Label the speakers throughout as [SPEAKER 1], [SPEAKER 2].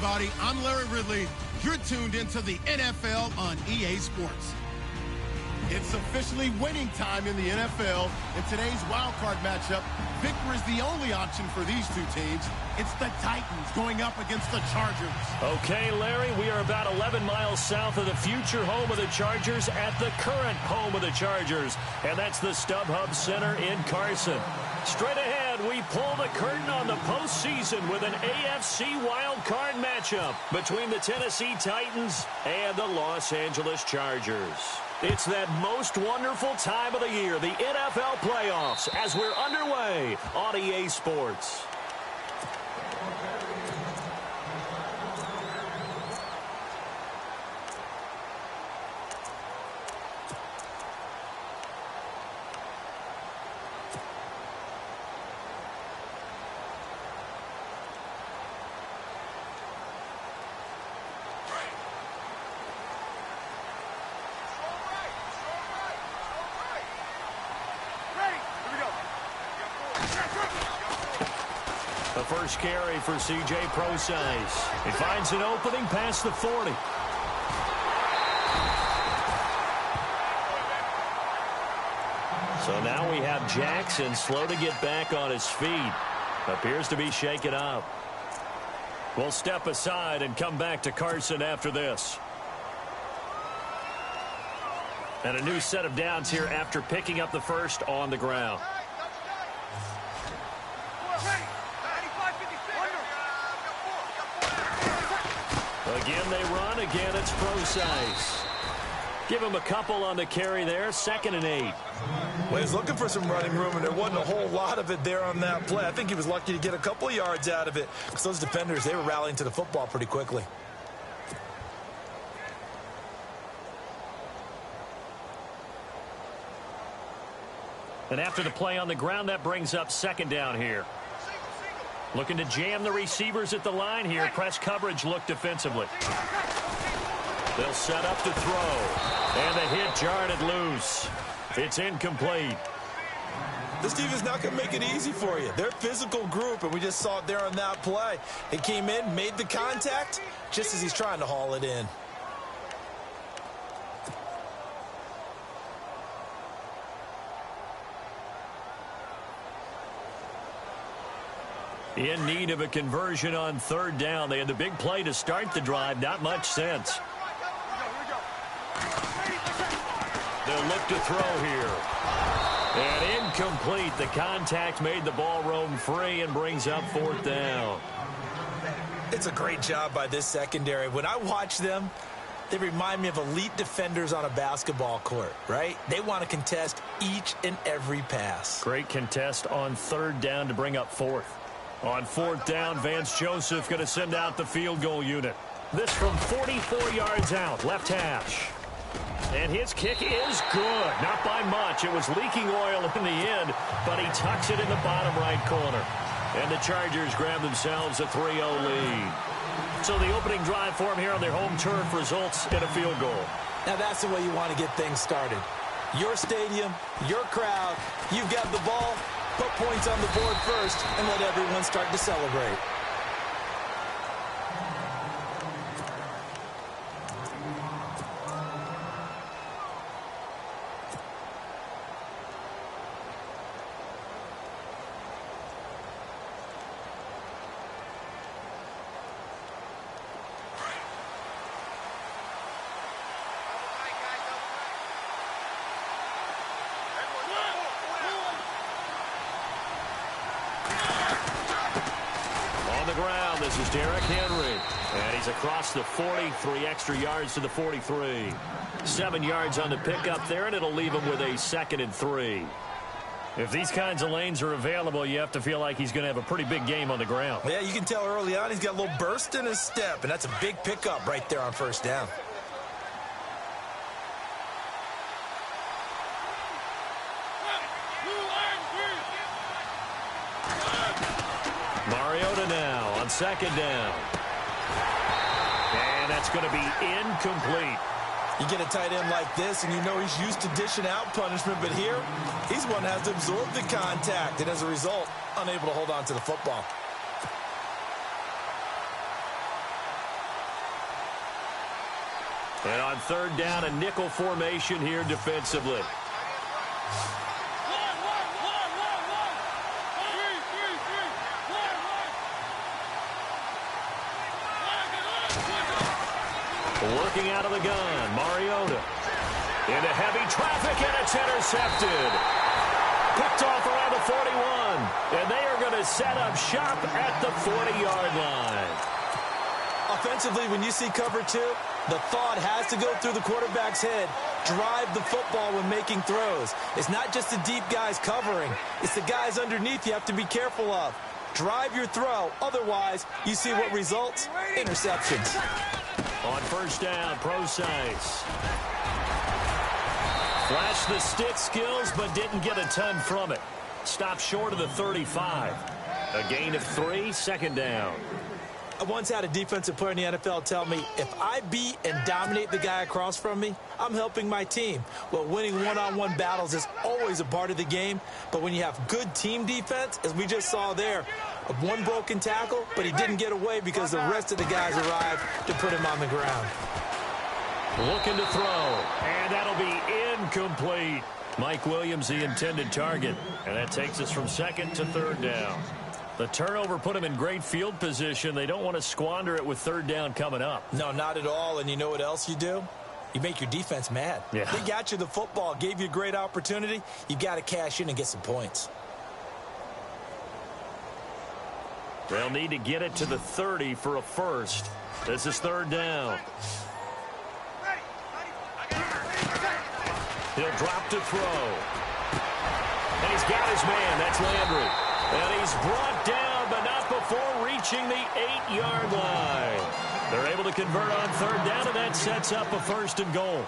[SPEAKER 1] everybody. I'm Larry Ridley. You're tuned into the NFL on EA Sports. It's officially winning time in the NFL. In today's wildcard matchup, victory is the only option for these two teams. It's the Titans going up against the Chargers.
[SPEAKER 2] Okay, Larry, we are about 11 miles south of the future home of the Chargers at the current home of the Chargers, and that's the StubHub Center in Carson. Straight ahead, we pull the curtain on the postseason with an AFC wildcard matchup between the Tennessee Titans and the Los Angeles Chargers. It's that most wonderful time of the year, the NFL playoffs, as we're underway on EA Sports. The first carry for C.J. Prosise. He finds an opening past the 40. So now we have Jackson slow to get back on his feet. Appears to be shaken up. We'll step aside and come back to Carson after this. And a new set of downs here after picking up the first on the ground. Again, they run. Again, it's Prosise. Give him a couple on the carry there. 2nd and 8.
[SPEAKER 3] Well, he's looking for some running room, and there wasn't a whole lot of it there on that play. I think he was lucky to get a couple of yards out of it because those defenders, they were rallying to the football pretty quickly.
[SPEAKER 2] And after the play on the ground, that brings up 2nd down here. Looking to jam the receivers at the line here. Press coverage look defensively. They'll set up to throw. And the hit jarred it loose. It's incomplete.
[SPEAKER 3] This defense not going to make it easy for you. They're a physical group, and we just saw it there on that play. It came in, made the contact, just as he's trying to haul it in.
[SPEAKER 2] In need of a conversion on 3rd down. They had the big play to start the drive. Not much sense. They'll look to throw here. And incomplete. The contact made the ball roam free and brings up 4th down.
[SPEAKER 3] It's a great job by this secondary. When I watch them, they remind me of elite defenders on a basketball court, right? They want to contest each and every pass.
[SPEAKER 2] Great contest on 3rd down to bring up 4th. On 4th down, Vance Joseph going to send out the field goal unit. This from 44 yards out, left hash. And his kick is good. Not by much. It was leaking oil in the end, but he tucks it in the bottom right corner. And the Chargers grab themselves a 3-0 lead. So the opening drive for them here on their home turf results in a field goal.
[SPEAKER 3] Now that's the way you want to get things started. Your stadium, your crowd, you've got the ball. Put points on the board first and let everyone start to celebrate.
[SPEAKER 2] This is Derrick Henry. And he's across the 40, 3 extra yards to the 43. 7 yards on the pickup there, and it'll leave him with a 2nd and 3. If these kinds of lanes are available, you have to feel like he's going to have a pretty big game on the ground.
[SPEAKER 3] Yeah, you can tell early on he's got a little burst in his step, and that's a big pickup right there on 1st down.
[SPEAKER 2] Mariota now on 2nd down. And that's going to be incomplete.
[SPEAKER 3] You get a tight end like this, and you know he's used to dishing out punishment, but here, he's one that has to absorb the contact, and as a result, unable to hold on to the football.
[SPEAKER 2] And on third down, a nickel formation here defensively. Looking out of the gun, Mariota. Into heavy traffic, and it's intercepted. Picked off around the 41. And they are going to set up shop at the 40-yard line.
[SPEAKER 3] Offensively, when you see cover two, the thought has to go through the quarterback's head. Drive the football when making throws. It's not just the deep guys covering. It's the guys underneath you have to be careful of. Drive your throw. Otherwise, you see what results? Interceptions.
[SPEAKER 2] On first down, Prosise. Flashed the stick skills, but didn't get a ton from it. Stopped short of the 35. A gain of 3, second down.
[SPEAKER 3] I once had a defensive player in the NFL tell me, if I beat and dominate the guy across from me, I'm helping my team. Well, winning one-on-one battles is always a part of the game, but when you have good team defense, as we just saw there, one broken tackle, but he didn't get away because the rest of the guys arrived to put him on the ground.
[SPEAKER 2] Looking to throw, and that'll be incomplete. Mike Williams, the intended target, and that takes us from second to third down. The turnover put them in great field position. They don't want to squander it with third down coming up.
[SPEAKER 3] No, not at all. And you know what else you do? You make your defense mad.
[SPEAKER 2] Yeah.
[SPEAKER 3] They got you the football, gave you a great opportunity. You've got to cash in and get some points.
[SPEAKER 2] They'll need to get it to the 30 for a first. This is third down. He'll drop to throw. And he's got his man. That's Landry. And he's brought down, but not before reaching the 8-yard line. They're able to convert on third down, and that sets up a first and goal.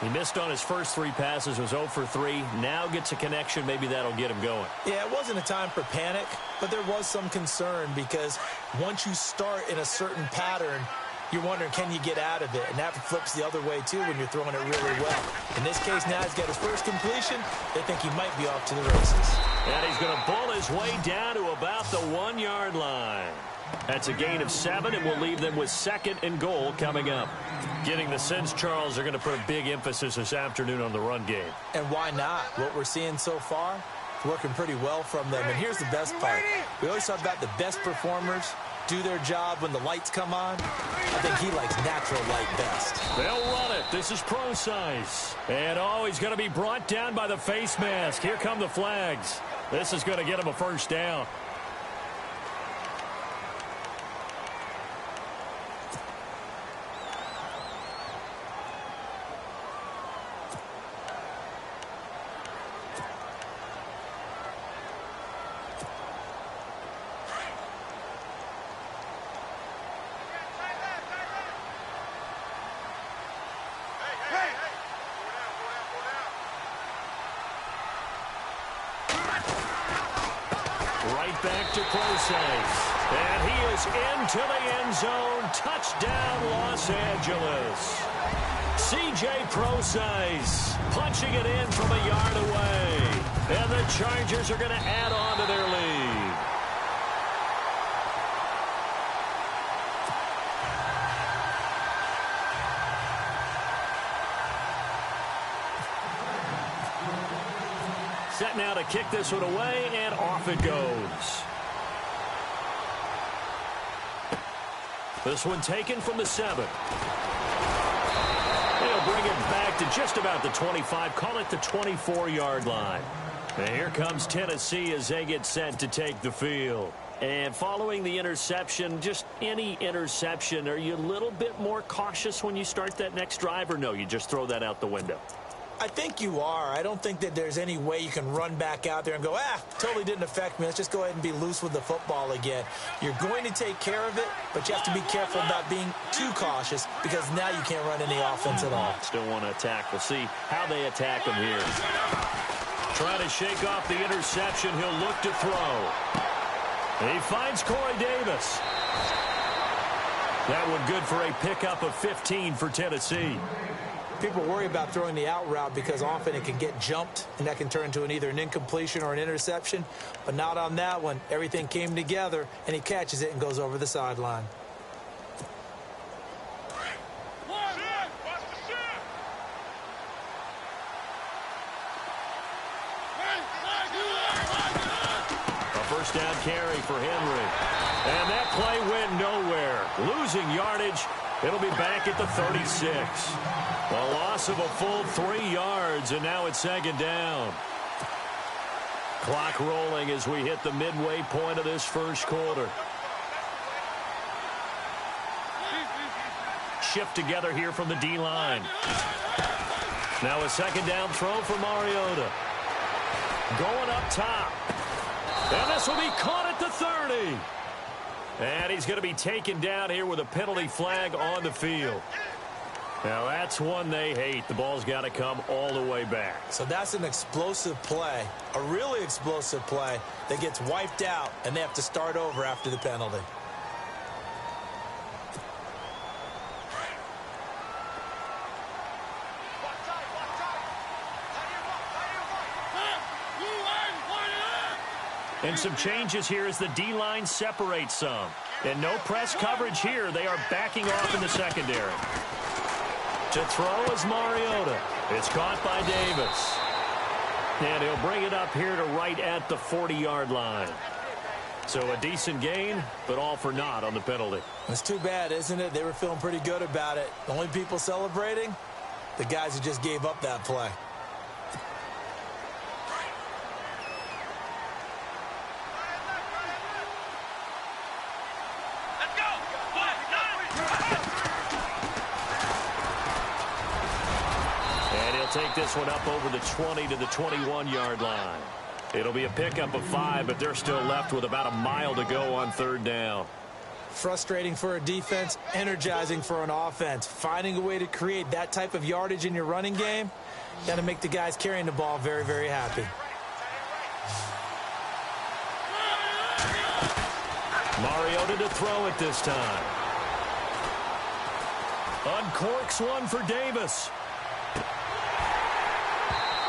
[SPEAKER 2] He missed on his first 3 passes, was 0 for 3. Now gets a connection. Maybe that'll get him going.
[SPEAKER 3] Yeah, it wasn't a time for panic, but there was some concern because once you start in a certain pattern, you're wondering, can you get out of it? And that flips the other way, too, when you're throwing it really well. In this case, now he's got his first completion. They think he might be off to the races.
[SPEAKER 2] And he's going to bull his way down to about the 1-yard line. That's a gain of 7, and we'll leave them with second and goal coming up. Getting the sense, Charles, are going to put a big emphasis this afternoon on the run game.
[SPEAKER 3] And why not? What we're seeing so far, working pretty well from them. And here's the best part. We always talk about the best performers do their job when the lights come on. I think he likes natural light best.
[SPEAKER 2] They'll run it. This is Prosise. And, he's going to be brought down by the face mask. Here come the flags. This is going to get him a first down. Back to Prosise. And he is into the end zone. Touchdown, Los Angeles. C.J. Prosise punching it in from a yard away. And the Chargers are going to add on to their lead. Set now to kick this one away, and off it goes. This one taken from the 7. They'll bring it back to just about the 25. Call it the 24-yard line. And here comes Tennessee as they get set to take the field. And following the interception, just any interception, are you a little bit more cautious when you start that next drive, or no, you just throw that out the window?
[SPEAKER 3] I think you are. I don't think that there's any way you can run back out there and go, totally didn't affect me. Let's just go ahead and be loose with the football again. You're going to take care of it, but you have to be careful about being too cautious because now you can't run any offense at all.
[SPEAKER 2] Still want to attack. We'll see how they attack him here. Trying to shake off the interception. He'll look to throw. He finds Corey Davis. That one good for a pickup of 15 for Tennessee.
[SPEAKER 3] People worry about throwing the out route because often it can get jumped, and that can turn into either an incompletion or an interception. But not on that one. Everything came together, and he catches it and goes over the sideline.
[SPEAKER 2] first down carry for Henry. And that play went nowhere. Losing yardage. It'll be back at the 36. A loss of a full 3 yards, and now it's second down. Clock rolling as we hit the midway point of this first quarter. Shift together here from the D-line. Now a second down throw for Mariota. Going up top. And this will be caught at the 30. And he's going to be taken down here with a penalty flag on the field. Now that's one they hate. The ball's got to come all the way back.
[SPEAKER 3] So that's an explosive play, a really explosive play that gets wiped out, and they have to start over after the penalty.
[SPEAKER 2] And some changes here as the D-line separates some. And no press coverage here. They are backing off in the secondary. To throw is Mariota. It's caught by Davis. And he'll bring it up here to right at the 40-yard line. So a decent gain, but all for naught on the penalty.
[SPEAKER 3] It's too bad, isn't it? They were feeling pretty good about it. The only people celebrating, the guys who just gave up that play.
[SPEAKER 2] Take this one up over the 20 to the 21-yard line. It'll be a pickup of 5, but they're still left with about a mile to go on third down.
[SPEAKER 3] Frustrating for a defense, energizing for an offense. Finding a way to create that type of yardage in your running game, got to make the guys carrying the ball very, very happy.
[SPEAKER 2] Mariota to throw it this time. Uncorks one for Davis.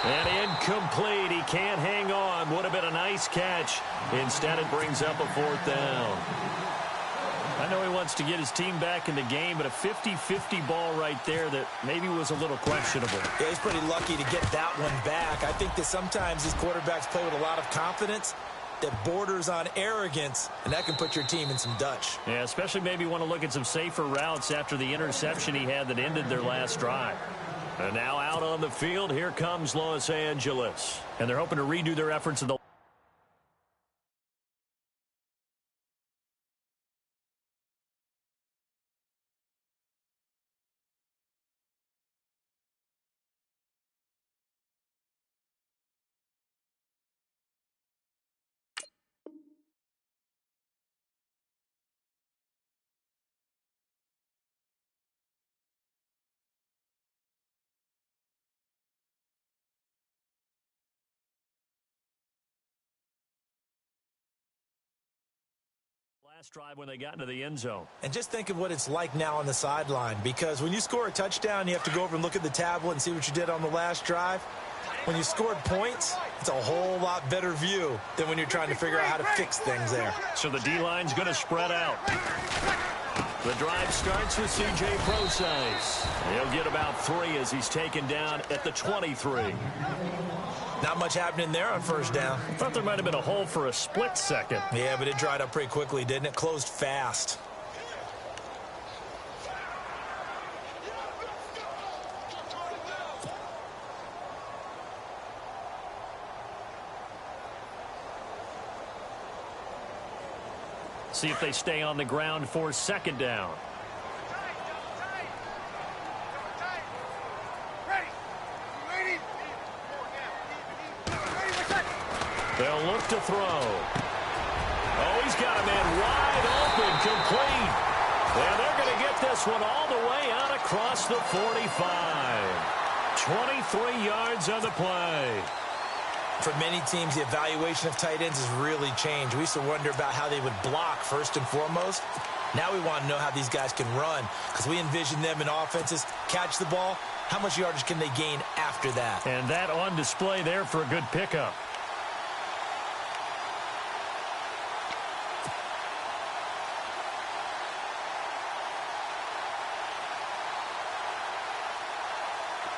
[SPEAKER 2] And incomplete. He can't hang on. Would have been a nice catch. Instead, it brings up a fourth down. I know he wants to get his team back in the game, but a 50-50 ball right there that maybe was a little questionable.
[SPEAKER 3] Yeah, he's pretty lucky to get that one back. I think that sometimes these quarterbacks play with a lot of confidence that borders on arrogance, and that can put your team in some Dutch.
[SPEAKER 2] Yeah, especially maybe want to look at some safer routes after the interception he had that ended their last drive. And now out on the field, here comes Los Angeles. And they're hoping to redo their efforts in the last drive when they got into the end zone.
[SPEAKER 3] And just think of what it's like now on the sideline, because when you score a touchdown, you have to go over and look at the tablet and see what you did on the last drive. When you scored points, it's a whole lot better view than when you're trying to figure out how to fix things there.
[SPEAKER 2] So the D-line's going to spread out. The drive starts with C.J. Prosise. He'll get about 3 as he's taken down at the 23.
[SPEAKER 3] Not much happening there on first down.
[SPEAKER 2] Thought there might have been a hole for a split second.
[SPEAKER 3] Yeah, but it dried up pretty quickly, didn't it? Closed fast.
[SPEAKER 2] See if they stay on the ground for second down. They'll look to throw. Oh, he's got a man wide open, complete. And they're going to get this one all the way out across the 45. 23 yards on the play.
[SPEAKER 3] For many teams, the evaluation of tight ends has really changed. We used to wonder about how they would block first and foremost. Now we want to know how these guys can run, because we envision them in offenses catch the ball. How much yardage can they gain after that?
[SPEAKER 2] And that on display there for a good pickup.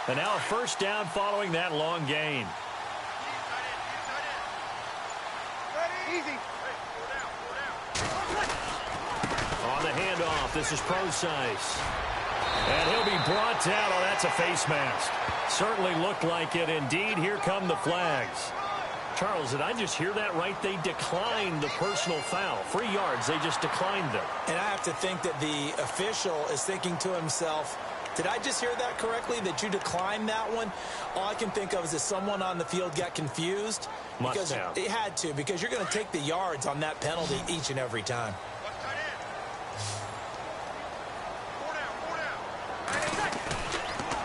[SPEAKER 2] And now a first down following that long gain. This is Prosise. And he'll be brought down. Oh, that's a face mask. Certainly looked like it. Indeed, here come the flags. Charles, did I just hear that right? They declined the personal foul. 3 yards, they just declined them.
[SPEAKER 3] And I have to think that the official is thinking to himself, did I just hear that correctly, that you declined that one? All I can think of is that someone on the field got confused.
[SPEAKER 2] Must have.
[SPEAKER 3] It had to, because you're going to take the yards on that penalty each and every time.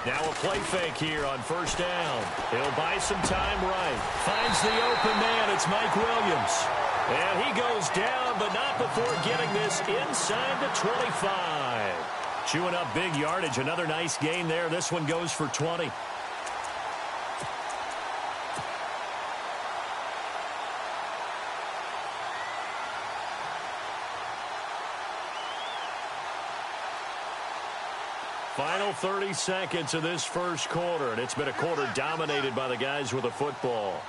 [SPEAKER 2] Now a play fake here on first down. He'll buy some time right. Finds the open man. It's Mike Williams. And he goes down, but not before getting this inside the 25. Chewing up big yardage. Another nice gain there. This one goes for 20. Final 30 seconds of this first quarter, and it's been a quarter dominated by the guys with the football.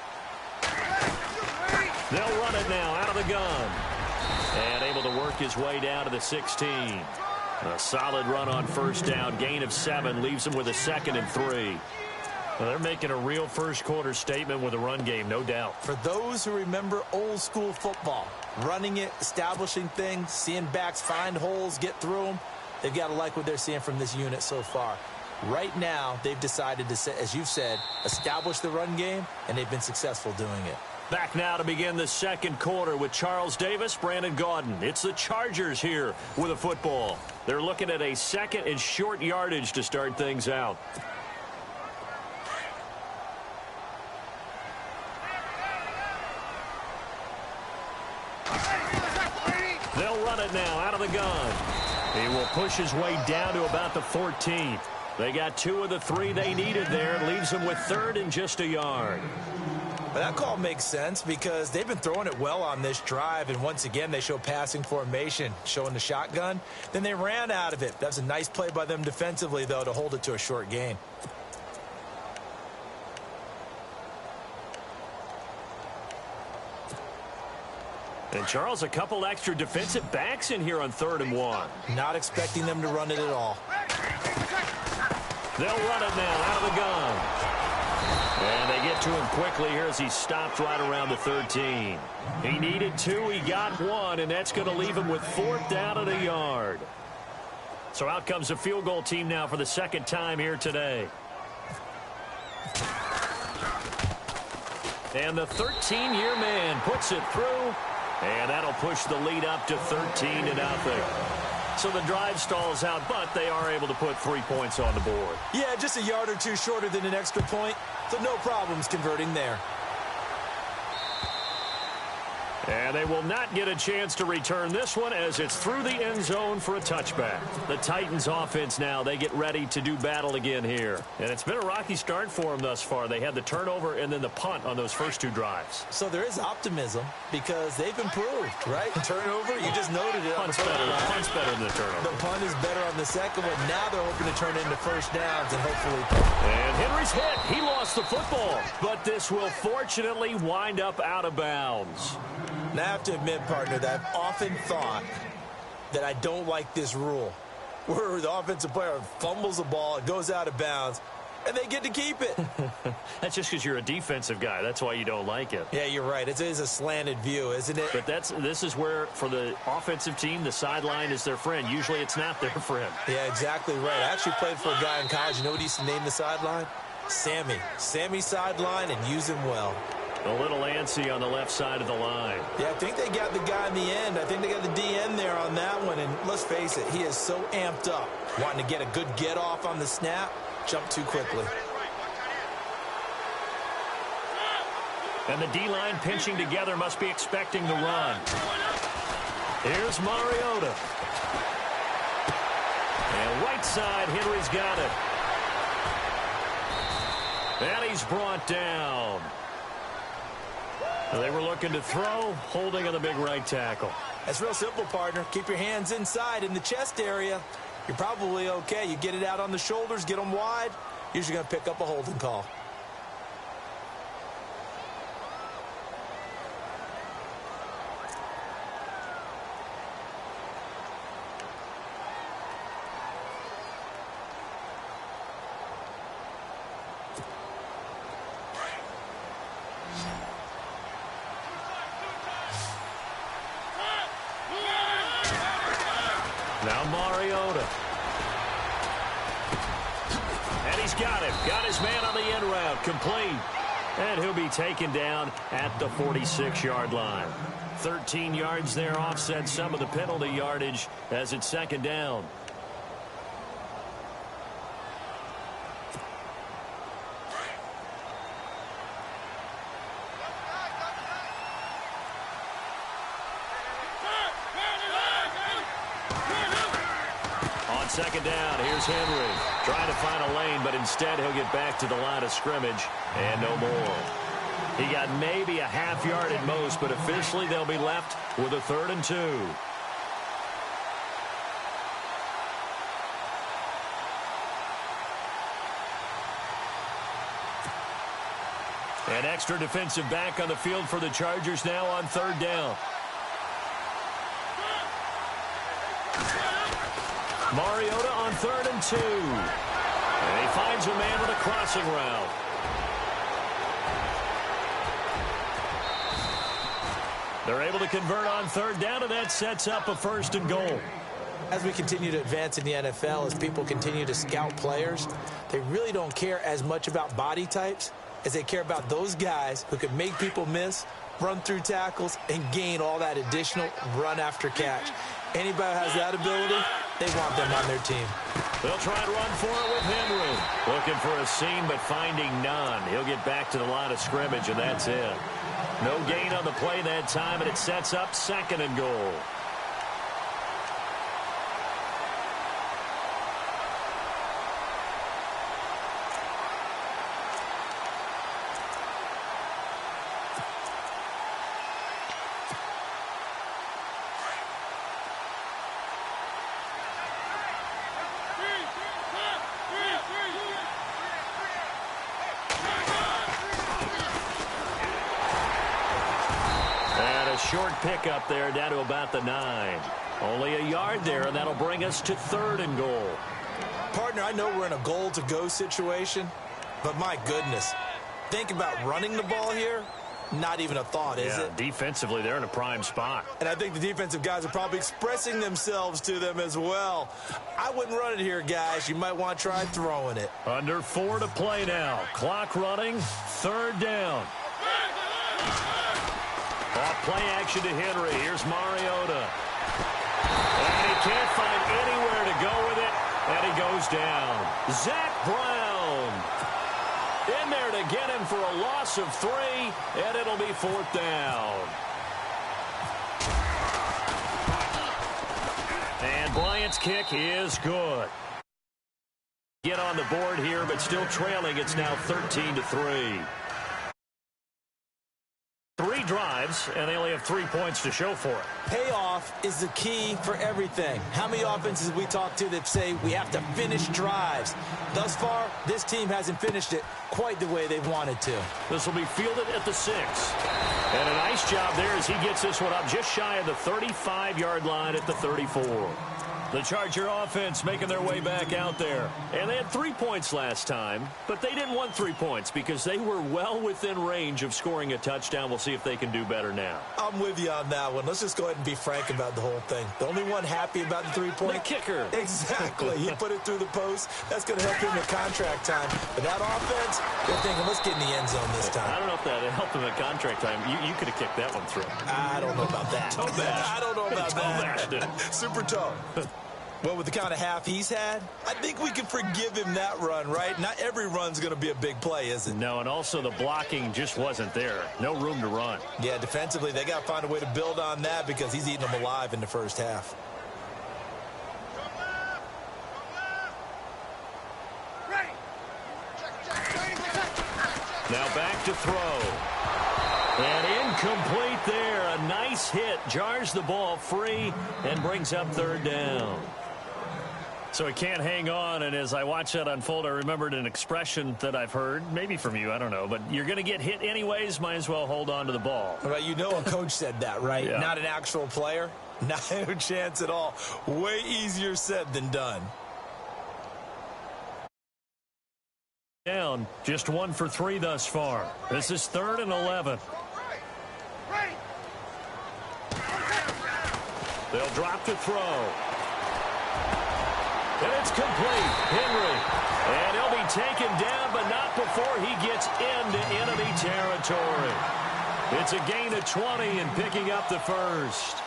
[SPEAKER 2] They'll run it now out of the gun. And able to work his way down to the 16. A solid run on first down. Gain of 7 leaves him with a 2nd and 3. Well, they're making a real first quarter statement with a run game, no doubt.
[SPEAKER 3] For those who remember old school football, running it, establishing things, seeing backs find holes, get through them, they've got to like what they're seeing from this unit so far. Right now, they've decided to, as you've said, establish the run game, and they've been successful doing it.
[SPEAKER 2] Back now to begin the second quarter with Charles Davis, Brandon Gaudin. It's the Chargers here with a football. They're looking at a 2nd and short yardage to start things out. They'll run it now out of the gun. He will push his way down to about the 14. They got 2 of the 3 they needed there. It leaves them with 3rd and just a yard.
[SPEAKER 3] But that call makes sense because they've been throwing it well on this drive, and once again they show passing formation, showing the shotgun. Then they ran out of it. That's a nice play by them defensively, though, to hold it to a short gain.
[SPEAKER 2] And, Charles, a couple extra defensive backs in here on 3rd and 1.
[SPEAKER 3] Not expecting them to run it at all.
[SPEAKER 2] They'll run it now out of the gun. And they get to him quickly here as he stopped right around the 13. He needed 2. He got 1, and that's going to leave him with 4th down and a yard. So out comes the field goal team now for the 2nd time here today. And the 13-year man puts it through. And that'll push the lead up to 13-0. So the drive stalls out, but they are able to put 3 points on the board.
[SPEAKER 3] Yeah, just a yard or 2 shorter than an extra point, so no problems converting there.
[SPEAKER 2] And they will not get a chance to return this one as it's through the end zone for a touchback. The Titans offense now, they get ready to do battle again here. And it's been a rocky start for them thus far. They had the turnover and then the punt on those first 2 drives.
[SPEAKER 3] So there is optimism because they've improved, right? Turnover, you just noted it.
[SPEAKER 2] Punt's better than the turnover.
[SPEAKER 3] The punt is better on the second one. Now they're hoping to turn into first downs and hopefully.
[SPEAKER 2] And Henry's hit. He lost the football. But this will fortunately wind up out of bounds.
[SPEAKER 3] And I have to admit, partner, that I've often thought that I don't like this rule where the offensive player fumbles the ball, it goes out of bounds, and they get to keep it.
[SPEAKER 2] That's just because you're a defensive guy. That's why you don't like it.
[SPEAKER 3] Yeah, you're right. It is a slanted view, isn't it?
[SPEAKER 2] But this is where, for the offensive team, the sideline is their friend. Usually it's not their friend.
[SPEAKER 3] Yeah, exactly right. I actually played for a guy in college. You know what he used to name the sideline? Sammy. Sammy sideline, and use him well.
[SPEAKER 2] A little antsy on the left side of the line.
[SPEAKER 3] Yeah, I think they got the guy in the end. I think they got the DN there on that one. And let's face it, he is so amped up, wanting to get a good get off on the snap, jump too quickly.
[SPEAKER 2] And the D-line pinching together must be expecting the run. Here's Mariota. And right side, Henry's got it. And he's brought down. They were looking to throw, holding on the big right tackle.
[SPEAKER 3] That's real simple, partner. Keep your hands inside in the chest area. You're probably okay. You get it out on the shoulders, get them wide. Usually going to pick up a holding call.
[SPEAKER 2] Now Mariota. And he's got him. Got his man on the end route. Complete. And he'll be taken down at the 46-yard line. 13 yards there, offset some of the penalty yardage as it's second down. On second down, here's Henry trying to find a lane, but instead he'll get back to the line of scrimmage and no more. He got maybe a half yard at most, but officially they'll be left with a 3rd and 2. An extra defensive back on the field for the Chargers now on 3rd down. Mariota on 3rd and 2. And he finds a man with a crossing route. They're able to convert on 3rd down, and that sets up a 1st and goal.
[SPEAKER 3] As we continue to advance in the NFL, as people continue to scout players, they really don't care as much about body types as they care about those guys who can make people miss, run through tackles, and gain all that additional run after catch. Anybody who has that ability, they want them on their team.
[SPEAKER 2] They'll try and run for it with Henry. Looking for a seam, but finding none. He'll get back to the line of scrimmage, and that's it. No gain on the play that time, and it sets up 2nd and goal. Short pickup there down to about the 9. Only a yard there, and that'll bring us to 3rd and goal.
[SPEAKER 3] Partner, I know we're in a goal-to-go situation, but my goodness, think about running the ball here. Not even a thought, is it?
[SPEAKER 2] Defensively, they're in a prime spot.
[SPEAKER 3] And I think the defensive guys are probably expressing themselves to them as well. I wouldn't run it here, guys. You might want to try throwing it.
[SPEAKER 2] Under 4 to play now. Clock running, 3rd down. Off play action to Henry. Here's Mariota. And he can't find anywhere to go with it, and he goes down. Zach Brown in there to get him for a loss of 3, and it'll be 4th down. And Bryant's kick is good. Get on the board here, but still trailing. It's now 13-3. 3 drives, and they only have 3 points to show for it.
[SPEAKER 3] Payoff is the key for everything. How many offenses we talk to that say we have to finish drives? Thus far, this team hasn't finished it quite the way they've wanted to.
[SPEAKER 2] This will be fielded at the 6. And a nice job there as he gets this one up just shy of the 35-yard line at the 34. The Charger offense making their way back out there. And they had 3 points last time, but they didn't want 3 points because they were well within range of scoring a touchdown. We'll see if they can do better now.
[SPEAKER 3] I'm with you on that one. Let's just go ahead and be frank about the whole thing. The only one happy about the 3-point?
[SPEAKER 2] The kicker.
[SPEAKER 3] Exactly. He put it through the post. That's going to help him at contract time. But that offense, they're thinking, let's get in the end zone this time.
[SPEAKER 2] I don't know if that helped him at contract time. You could have kicked that one through.
[SPEAKER 3] I don't know about that.
[SPEAKER 2] Toe bash.
[SPEAKER 3] I don't know about
[SPEAKER 2] that.
[SPEAKER 3] It. Super toe. Well, with the kind of half he's had, I think we can forgive him that run, right? Not every run's going to be a big play, is it?
[SPEAKER 2] No, and also the blocking just wasn't there. No room to run.
[SPEAKER 3] Yeah, defensively, they got to find a way to build on that because he's eating them alive in the first half.
[SPEAKER 2] Now back to throw. And incomplete there. A nice hit. Jars the ball free and brings up 3rd down. So he can't hang on, and as I watch that unfold, I remembered an expression that I've heard, maybe from you, I don't know, but you're going to get hit anyways, might as well hold on to the ball.
[SPEAKER 3] Right, you know a coach said that, right?
[SPEAKER 2] Yeah.
[SPEAKER 3] Not an actual player. No chance at all. Way easier said than done.
[SPEAKER 2] down. Just 1 for 3 thus far. This is 3rd and 11. They'll drop to throw. And it's complete. Henry. And he'll be taken down, but not before he gets into enemy territory. It's a gain of 20 and picking up the first.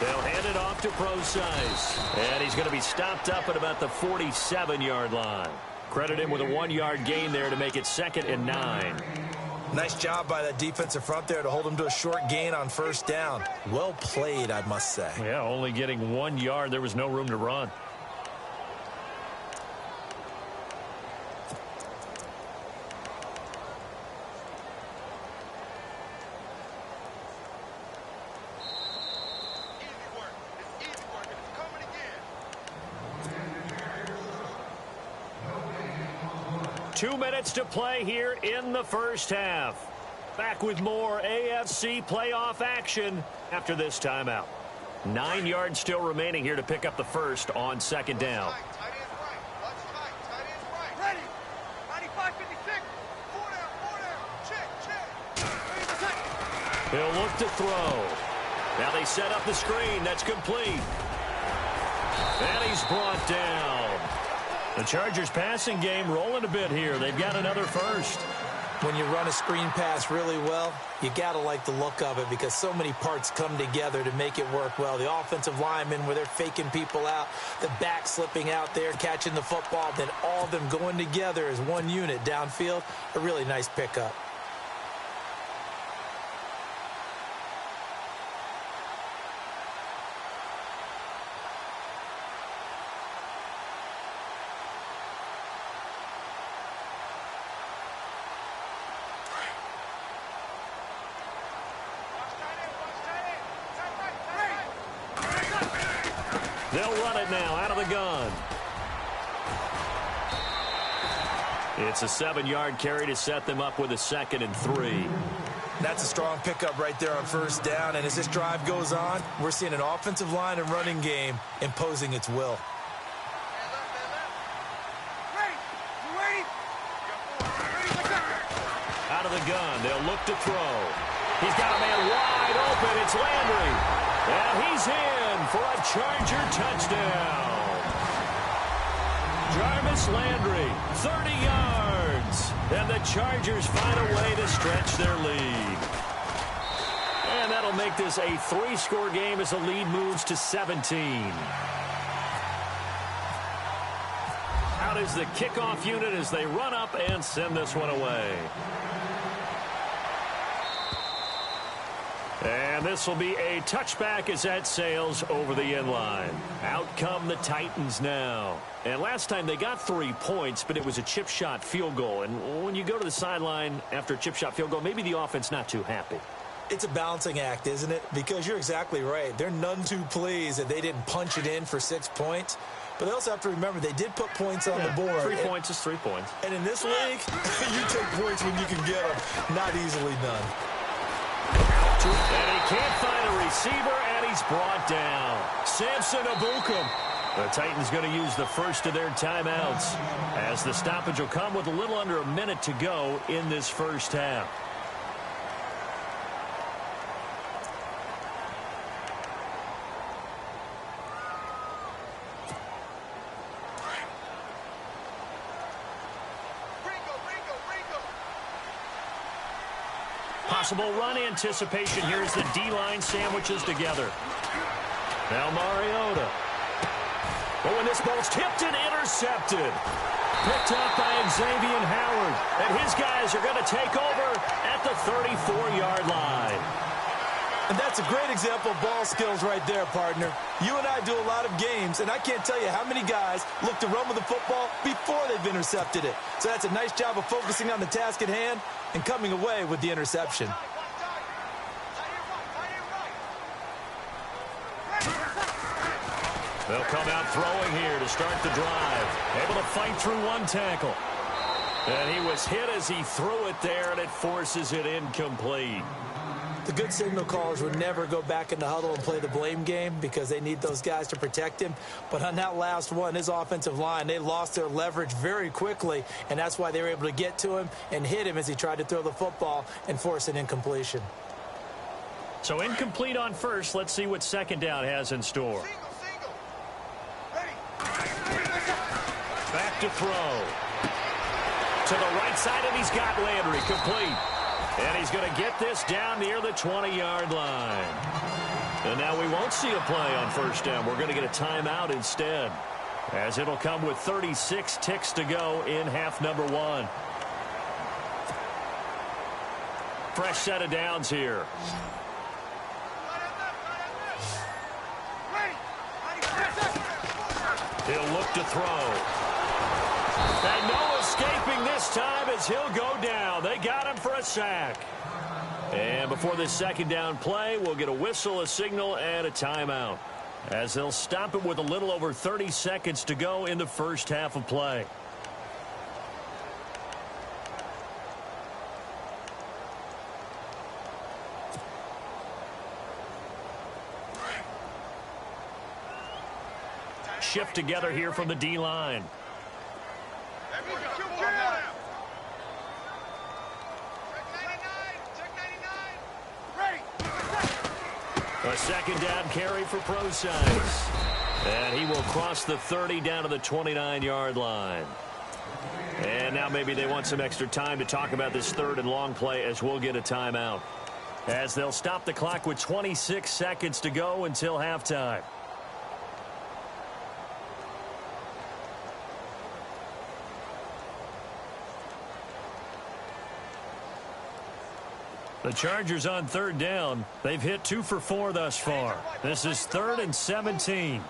[SPEAKER 2] They'll hand it off to Procise. And he's going to be stopped up at about the 47-yard line. Credit him with a 1-yard gain there to make it 2nd and 9.
[SPEAKER 3] Nice job by that defensive front there to hold him to a short gain on 1st down. Well played, I must say.
[SPEAKER 2] Yeah, only getting 1 yard. There was no room to run. Two minutes to play here in the first half. Back with more AFC playoff action after this timeout. 9 yards still remaining here to pick up the first on 2nd down. He'll look to throw. Now they set up the screen. That's complete. And he's brought down. The Chargers passing game rolling a bit here. They've got another first.
[SPEAKER 3] When you run a screen pass really well, you got to like the look of it because so many parts come together to make it work well. The offensive linemen where they're faking people out, the back slipping out there, catching the football, then all of them going together as one unit downfield. A really nice pickup.
[SPEAKER 2] They'll run it now out of the gun. It's a 7-yard carry to set them up with a 2nd and 3.
[SPEAKER 3] That's a strong pickup right there on 1st down. And as this drive goes on, we're seeing an offensive line and running game imposing its will.
[SPEAKER 2] Out of the gun. They'll look to throw. He's got a man wide open. It's Landry. And he's in for a Charger touchdown. Jarvis Landry, 30 yards. And the Chargers find a way to stretch their lead. And that'll make this a 3-score game as the lead moves to 17. Out is the kickoff unit as they run up and send this one away. And this will be a touchback as that sails over the end line. Out come the Titans now. And last time they got 3 points, but it was a chip shot field goal. And when you go to the sideline after a chip shot field goal, maybe the offense not too happy.
[SPEAKER 3] It's a balancing act, isn't it? Because you're exactly right. They're none too pleased that they didn't punch it in for 6 points. But they also have to remember they did put points on the board.
[SPEAKER 2] 3 points is 3 points.
[SPEAKER 3] And in this league, you take points when you can get them. Not easily done.
[SPEAKER 2] And he can't find a receiver, and he's brought down. Samson Ebukam. The Titans going to use the first of their timeouts as the stoppage will come with a little under a minute to go in this first half. Possible run anticipation. Here's the D-line sandwiches together. Now Mariota. Oh, and this ball's tipped and intercepted. Picked up by Xavier Howard. And his guys are going to take over at the 34-yard line.
[SPEAKER 3] And that's a great example of ball skills right there, partner. You and I do a lot of games, and I can't tell you how many guys look to run with the football before they've intercepted it. So that's a nice job of focusing on the task at hand and coming away with the interception.
[SPEAKER 2] They'll come out throwing here to start the drive. Able to fight through one tackle. And he was hit as he threw it there, and it forces it incomplete.
[SPEAKER 3] The good signal callers would never go back in the huddle and play the blame game because they need those guys to protect him. But on that last one, his offensive line, they lost their leverage very quickly, and that's why they were able to get to him and hit him as he tried to throw the football and force an incompletion.
[SPEAKER 2] So incomplete on first. Let's see what second down has in store. Back to throw. To the right side, and he's got Landry complete. And he's going to get this down near the 20-yard line. And now we won't see a play on first down. We're going to get a timeout instead, as it'll come with 36 ticks to go in half number one. Fresh set of downs here. He'll look to throw. And no escaping this time as he'll go down. They got him for a sack. And before this second down play, we'll get a whistle, a signal, and a timeout, as they'll stop it with a little over 30 seconds to go in the first half of play. Shift together here from the D-line. A second down carry for Prosise. And he will cross the 30 down to the 29-yard line. And now maybe they want some extra time to talk about this third and long play, as we'll get a timeout, as they'll stop the clock with 26 seconds to go until halftime. The Chargers on third down. They've hit 2 for 4 thus far. This is 3rd and 17.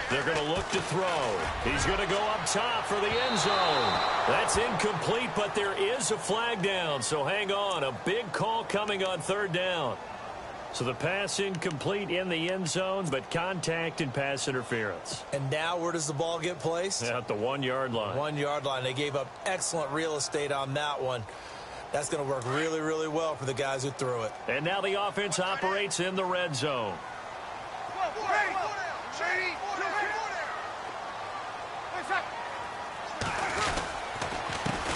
[SPEAKER 2] They're going to look to throw. He's going to go up top for the end zone. That's incomplete, but there is a flag down, so hang on. A big call coming on third down. So the pass incomplete in the end zone, but contact and pass interference.
[SPEAKER 3] And now where does the ball get placed?
[SPEAKER 2] At the 1-yard line.
[SPEAKER 3] 1-yard line. They gave up excellent real estate on that one. That's going to work really, really well for the guys who threw it.
[SPEAKER 2] And now the offense operates in the red zone.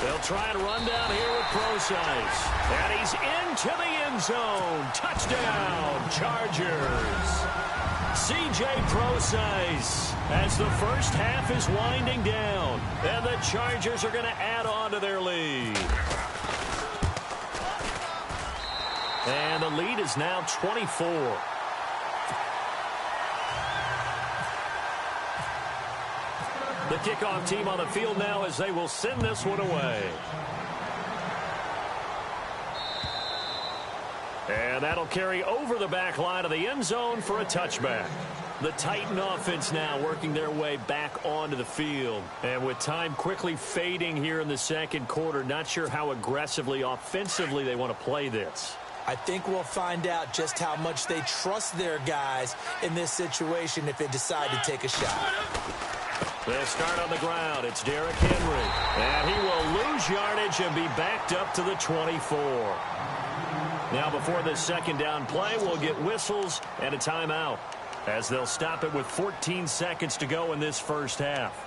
[SPEAKER 2] They'll try and run down here with Prosise. And he's into the end zone. Touchdown, Chargers. C.J. Prosise, as the first half is winding down. And the Chargers are going to add on to their lead. And the lead is now 24. The kickoff team on the field now as they will send this one away. And that'll carry over the back line of the end zone for a touchback. The Titan offense now working their way back onto the field. And with time quickly fading here in the second quarter, not sure how aggressively, offensively they want to play this.
[SPEAKER 3] I think we'll find out just how much they trust their guys in this situation if they decide to take a shot.
[SPEAKER 2] They'll start on the ground. It's Derrick Henry. And he will lose yardage and be backed up to the 24. Now before this second down play, we'll get whistles and a timeout, as they'll stop it with 14 seconds to go in this first half.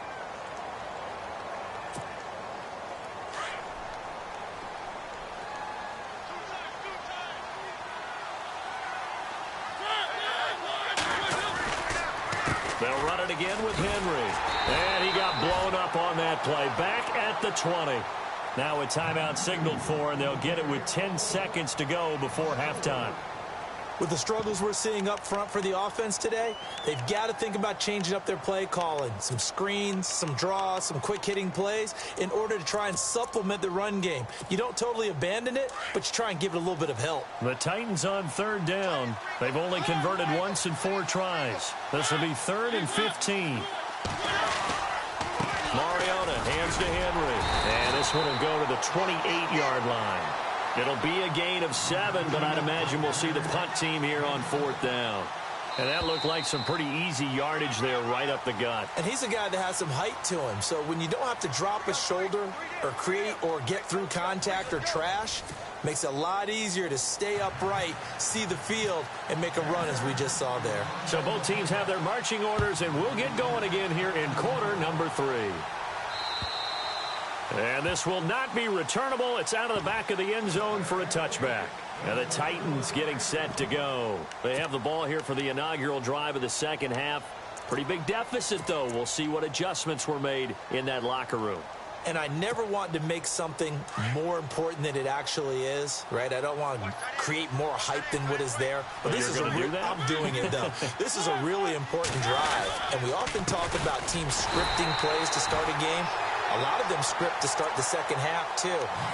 [SPEAKER 2] They'll run it again with Henry. And he got blown up on that play. Back at the 20. Now a timeout signaled for, and they'll get it with 10 seconds to go before halftime.
[SPEAKER 3] With the struggles we're seeing up front for the offense today, they've got to think about changing up their play calling. Some screens, some draws, some quick-hitting plays in order to try and supplement the run game. You don't totally abandon it, but you try and give it a little bit of help.
[SPEAKER 2] The Titans on third down. They've only converted once in 4 tries. This will be 3rd and 15. Mariota hands to Henry. And this one will go to the 28-yard line. It'll be a gain of 7, but I'd imagine we'll see the punt team here on 4th down. And that looked like some pretty easy yardage there right up the gut.
[SPEAKER 3] And he's a guy that has some height to him. So when you don't have to drop a shoulder or create or get through contact or trash, makes it a lot easier to stay upright, see the field, and make a run as we just saw there.
[SPEAKER 2] So both teams have their marching orders, and we'll get going again here in quarter number 3. And this will not be returnable. It's out of the back of the end zone for a touchback. And the Titans getting set to go. They have the ball here for the inaugural drive of the second half. Pretty big deficit, though. We'll see what adjustments were made in that locker room.
[SPEAKER 3] And I never want to make something more important than it actually is, right? I don't want to create more hype than what is there. But this is I'm doing it, though. This is a really important drive. And we often talk about teams scripting plays to start a game. A lot of them script to start the second half, too.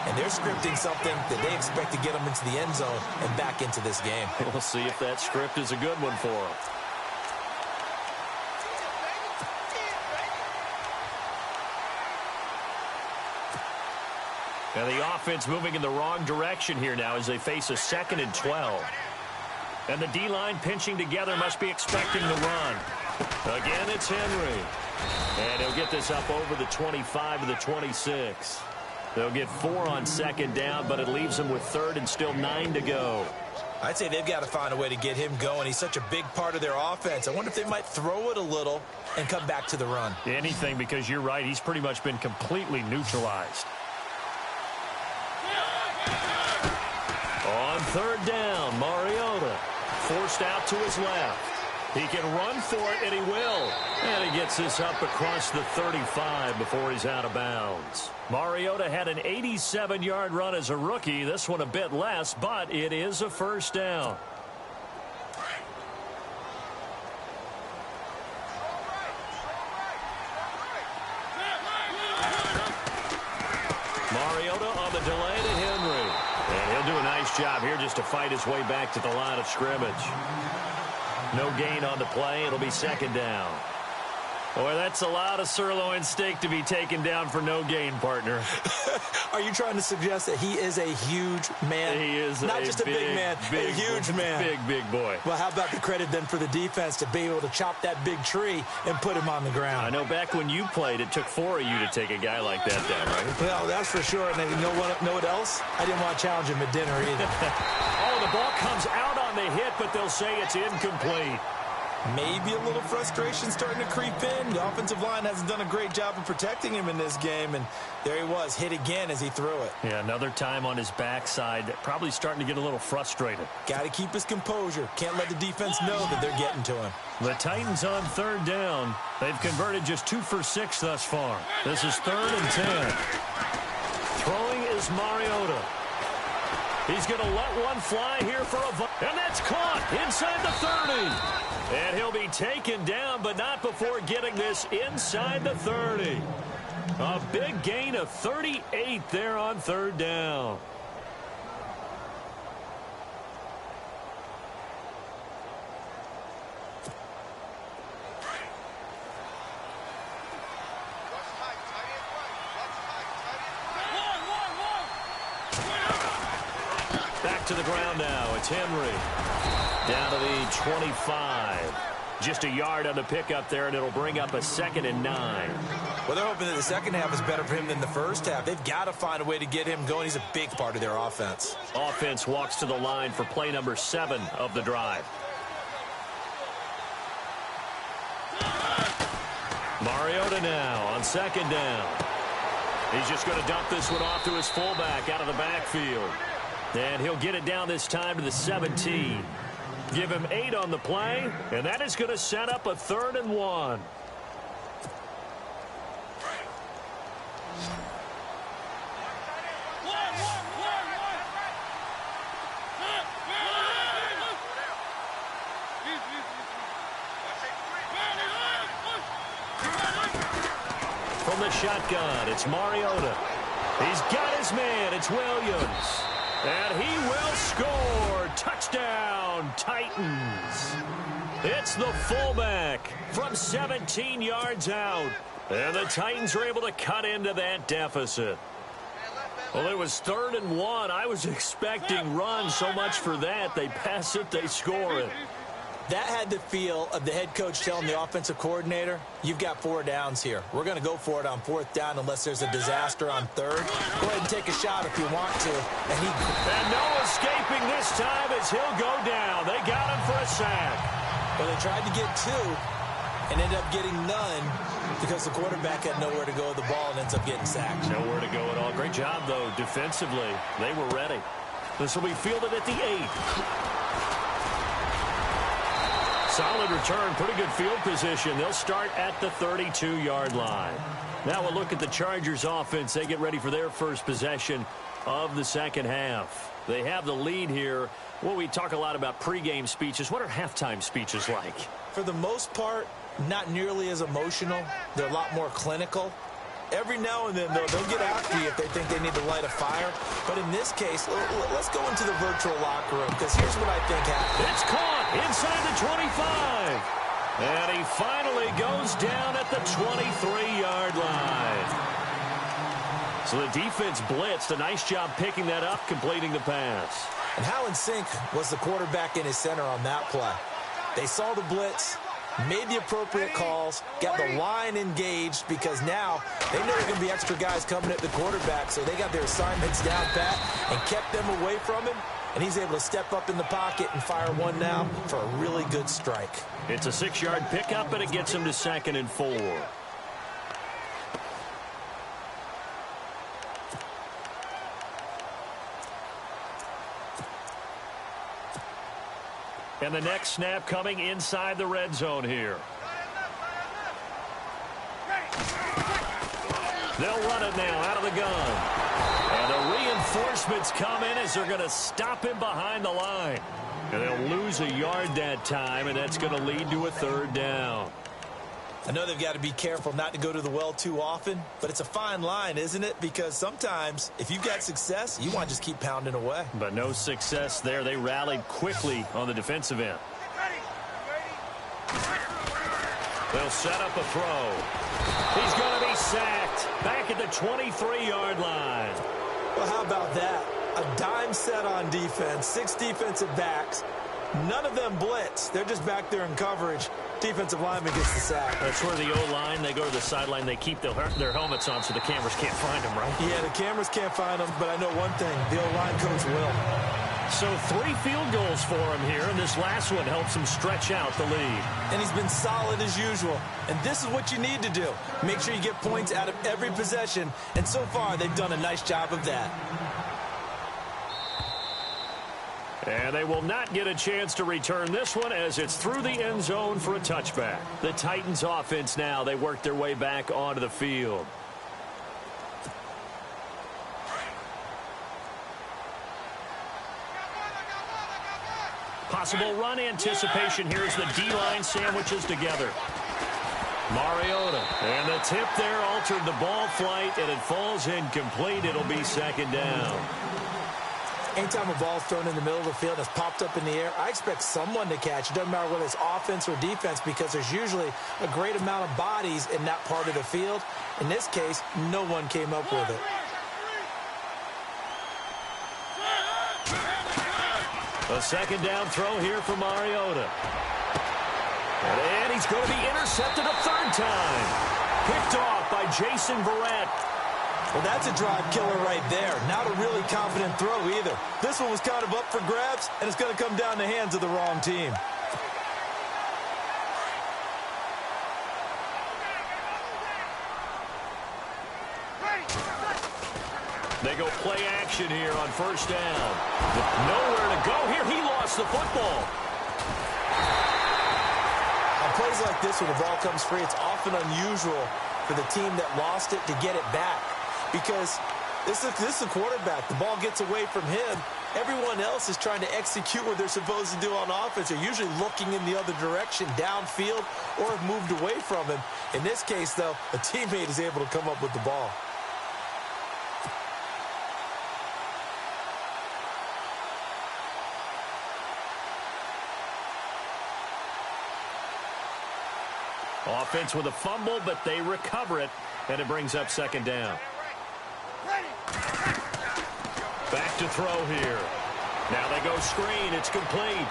[SPEAKER 3] And they're scripting something that they expect to get them into the end zone and back into this game.
[SPEAKER 2] We'll see if that script is a good one for them. And the offense moving in the wrong direction here now as they face a 2nd and 12. And the D-line pinching together, must be expecting the run. Again, it's Henry. And he'll get this up over the 25 to the 26. They'll get 4 on 2nd down, but it leaves them with 3rd and still 9 to go.
[SPEAKER 3] I'd say they've got to find a way to get him going. He's such a big part of their offense. I wonder if they might throw it a little and come back to the run.
[SPEAKER 2] Anything, because you're right. He's pretty much been completely neutralized. On 3rd down, Mariota forced out to his left. He can run for it, and he will. And he gets this up across the 35 before he's out of bounds. Mariota had an 87-yard run as a rookie. This one a bit less, but it is a 1st down. Mariota on the delay to Henry. And he'll do a nice job here just to fight his way back to the line of scrimmage. No gain on the play. It'll be 2nd down. Boy, that's a lot of sirloin steak to be taken down for no gain, partner.
[SPEAKER 3] Are you trying to suggest that he is a huge man?
[SPEAKER 2] He is
[SPEAKER 3] not just a big man, a huge man.
[SPEAKER 2] Big boy.
[SPEAKER 3] Well, how about the credit then for the defense to be able to chop that big tree and put him on the ground?
[SPEAKER 2] I know back when you played, it took 4 of you to take a guy like that down, right?
[SPEAKER 3] Well, that's for sure. And you know what else? I didn't want to challenge him at dinner either.
[SPEAKER 2] Oh, the ball comes out on the hit, but they'll say it's incomplete.
[SPEAKER 3] Maybe a little frustration starting to creep in. The offensive line hasn't done a great job of protecting him in this game, and there he was, hit again as he threw it.
[SPEAKER 2] Yeah, another time on his backside, probably starting to get a little frustrated.
[SPEAKER 3] Got to keep his composure. Can't let the defense know that they're getting to him.
[SPEAKER 2] The Titans on 3rd down. They've converted just 2 for 6 thus far. This is 3rd and 10. Throwing is Mariota. He's going to let one fly here for a... And that's caught inside the 30. And he'll be taken down, but not before getting this inside the 30. A big gain of 38 there on 3rd down. Back to the ground now. It's Henry. Down to the 25. Just a yard on the pickup there, and it'll bring up a 2nd and 9.
[SPEAKER 3] Well, they're hoping that the second half is better for him than the first half. They've got to find a way to get him going. He's a big part of their offense.
[SPEAKER 2] Offense walks to the line for play number 7 of the drive. Mariota now on 2nd down. He's just going to dump this one off to his fullback out of the backfield. And he'll get it down this time to the 17. Give him 8 on the play, and that is going to set up a 3rd and 1. From the shotgun, it's Mariota. He's got his man. It's Williams. And he will score. Touchdown, Titans. It's the fullback from 17 yards out. And the Titans are able to cut into that deficit. Well, it was 3rd and 1. I was expecting run, so much for that. They pass it, they score it.
[SPEAKER 3] That had the feel of the head coach telling the offensive coordinator, you've got 4 downs here. We're going to go for it on 4th down unless there's a disaster on 3rd. Go ahead and take a shot if you want to.
[SPEAKER 2] And no escaping this time as he'll go down. They got him for a sack.
[SPEAKER 3] Well, they tried to get 2 and ended up getting none because the quarterback had nowhere to go with the ball and ends up getting sacked.
[SPEAKER 2] Nowhere to go at all. Great job, though, defensively. They were ready. This will be fielded at the 8. Solid return, pretty good field position. They'll start at the 32-yard line. Now we'll look at the Chargers offense. They get ready for their first possession of the second half. They have the lead here. Well, we talk a lot about pregame speeches. What are halftime speeches like?
[SPEAKER 3] For the most part, not nearly as emotional. They're a lot more clinical. Every now and then, though, they'll get after you if they think they need to light a fire. But in this case, let's go into the virtual locker room, because here's what I think happened.
[SPEAKER 2] It's caught inside the 25. And he finally goes down at the 23-yard line. So the defense blitzed. A nice job picking that up, completing the pass.
[SPEAKER 3] And how in sync was the quarterback and his center on that play? They saw the blitz, made the appropriate calls, got the line engaged, because now they know there are going to be extra guys coming at the quarterback, so they got their assignments down pat and kept them away from him, and he's able to step up in the pocket and fire one now for a really good strike.
[SPEAKER 2] It's a 6-yard pickup, and it gets him to 2nd and 4. And the next snap coming inside the red zone here. They'll run it now out of the gun. And the reinforcements come in as they're going to stop him behind the line. And they'll lose a yard that time, and that's going to lead to a 3rd down.
[SPEAKER 3] I know they've got to be careful not to go to the well too often, but it's a fine line, isn't it? Because sometimes, if you've got success, you want to just keep pounding away.
[SPEAKER 2] But no success there. They rallied quickly on the defensive end. They'll set up a throw. He's going to be sacked back at the 23-yard line.
[SPEAKER 3] Well, how about that? A dime set on defense, 6 defensive backs. None of them blitz. They're just back there in coverage. Defensive lineman gets the sack.
[SPEAKER 2] That's where the O-line, they go to the sideline, they keep their helmets on so the cameras can't find them, right?
[SPEAKER 3] Yeah, the cameras can't find them, but I know one thing, the O-line coach will.
[SPEAKER 2] So 3 field goals for him here, and this last one helps him stretch out the lead.
[SPEAKER 3] And he's been solid as usual. And this is what you need to do. Make sure you get points out of every possession, and so far they've done a nice job of that.
[SPEAKER 2] And they will not get a chance to return this one as it's through the end zone for a touchback. The Titans offense now, they work their way back onto the field. Possible run anticipation here as the D-line sandwiches together. Mariota. And the tip there altered the ball flight, and it falls incomplete. It'll be 2nd down.
[SPEAKER 3] Anytime a ball's thrown in the middle of the field and it's popped up in the air, I expect someone to catch. It doesn't matter whether it's offense or defense, because there's usually a great amount of bodies in that part of the field. In this case, no one came up with it.
[SPEAKER 2] A 2nd down throw here for Mariota. And he's going to be intercepted a 3rd time. Picked off by Jason Verrett.
[SPEAKER 3] Well, that's a drive killer right there. Not a really confident throw either. This one was kind of up for grabs, and it's going to come down the hands of the wrong team.
[SPEAKER 2] They go play action here on 1st down. Nowhere to go here. He lost the football.
[SPEAKER 3] On plays like this, when the ball comes free, it's often unusual for the team that lost it to get it back. Because this is a quarterback. The ball gets away from him. Everyone else is trying to execute what they're supposed to do on offense. They're usually looking in the other direction, downfield, or have moved away from him. In this case, though, a teammate is able to come up with the ball.
[SPEAKER 2] Offense with a fumble, but they recover it, and it brings up 2nd down. Back to throw here. Now they go screen. It's complete.